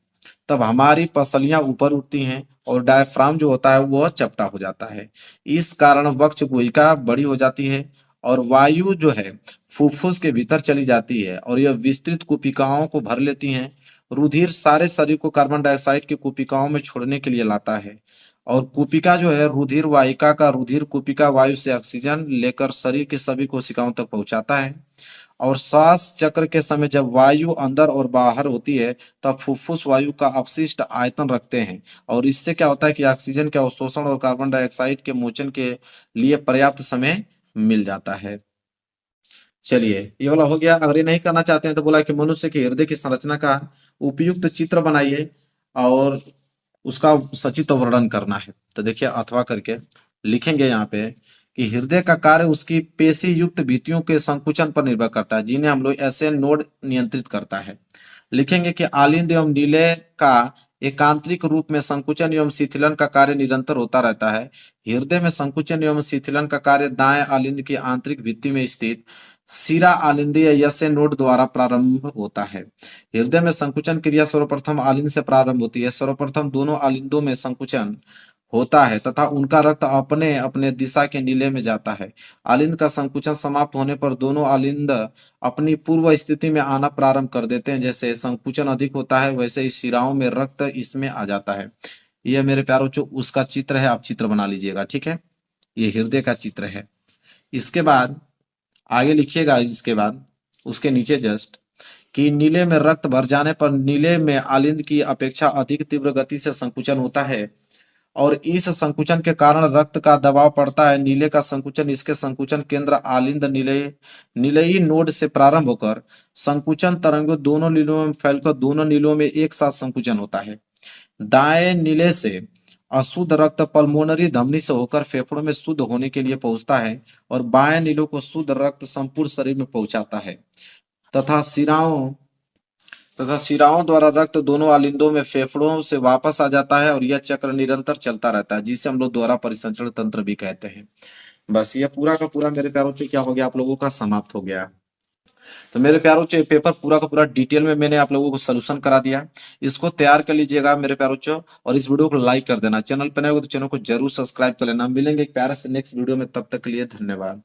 तब हमारी पसलियां ऊपर उठती हैं और डायफ्राम जो होता है वह चपटा हो जाता है। इस कारण वक्ष गुहिका बड़ी हो जाती है और वायु जो है फुफ्फुस के भीतर चली जाती है और यह विस्तृत कुपिकाओं को भर लेती हैं। रुधिर सारे शरीर को कार्बन डाइऑक्साइड की कुपिकाओं में छोड़ने के लिए लाता है और कुपिका जो है रुधिर वाहिका का रुधिर कुपिका वायु से ऑक्सीजन लेकर शरीर के सभी कोशिकाओं तक पहुंचाता है। और श्वास चक्र के समय जब वायु अंदर और बाहर होती है तब फुफ्फुस वायु का अपशिष्ट आयतन रखते हैं और इससे क्या होता है कि ऑक्सीजन के अवशोषण और कार्बन डाइऑक्साइड के मोचन के लिए पर्याप्त समय मिल जाता है। चलिए ये वाला हो गया। अगर ये नहीं करना चाहते हैं तो बोला कि मनुष्य के हृदय की संरचना का उपयुक्त चित्र बनाइए और उसका सचित्र वर्णन करना है। तो देखिए अथवा करके लिखेंगे यहाँ पे कि हृदय का कार्य उसकी पेशी युक्त भित्तियों के संकुचन पर निर्भर करता है जिन्हें हम लोग एसएन नोड नियंत्रित करता है। लिखेंगे कि आलिंद एवं नीले का एकांतरिक रूप में संकुचन एवं शिथिलन का कार्य निरंतर होता रहता है। हृदय में संकुचन एवं शिथिलन का कार्य दाएं आलिंद की आंतरिक भित्ति में स्थित शिरा आलिंदीय यसे नोड द्वारा प्रारंभ होता है। हृदय में संकुचन क्रिया सर्वप्रथम आलिंद से प्रारंभ होती है। सर्वप्रथम दोनों आलिंदों में संकुचन होता है तथा उनका रक्त अपने अपने दिशा के नीले में जाता है। आलिंद का संकुचन समाप्त होने पर दोनों आलिंद अपनी पूर्व स्थिति में आना प्रारंभ कर देते हैं। जैसे संकुचन अधिक होता है वैसे ही शिराओं में रक्त इसमें आ जाता है। यह मेरे प्यारों जो उसका चित्र है, आप चित्र बना लीजिएगा। ठीक है, ये हृदय का चित्र है। इसके बाद आगे लिखिएगा, इसके बाद उसके नीचे जस्ट कि नीले में रक्त भर जाने पर नीले में आलिंद की अपेक्षा अधिक तीव्र गति से संकुचन होता है और इस संकुचन के कारण रक्त का दबाव पड़ता है। नीले का संकुचन इसके संकुचन केंद्र आलिंद नीलयी नोड से प्रारंभ होकर संकुचन तरंगों दोनों नीलों में फैलकर दोनों नीलों में एक साथ संकुचन होता है। दाएं नीले से अशुद्ध रक्त पल्मोनरी धमनी से होकर फेफड़ों में शुद्ध होने के लिए पहुंचता है और बाएं नीलों को शुद्ध रक्त संपूर्ण शरीर में पहुंचाता है तथा शिराओं द्वारा रक्त दोनों आलिंदों में फेफड़ों से वापस आ जाता है और यह चक्र निरंतर चलता रहता है जिसे हम लोग दोहरा परिसंचरण तंत्र भी कहते हैं। बस ये पूरा का पूरा मेरे प्यारों से क्या हो गया, आप लोगों का समाप्त हो गया। तो मेरे प्यारों बच्चों, ये पेपर पूरा का पूरा डिटेल में मैंने आप लोगों को सोल्यूशन करा दिया। इसको तैयार कर लीजिएगा मेरे प्यारों बच्चों, और इस वीडियो को लाइक कर देना। चैनल पर नए हो तो चैनल को जरूर सब्सक्राइब कर लेना। मिलेंगे एक प्यारे से नेक्स्ट वीडियो में, तब तक के लिए धन्यवाद।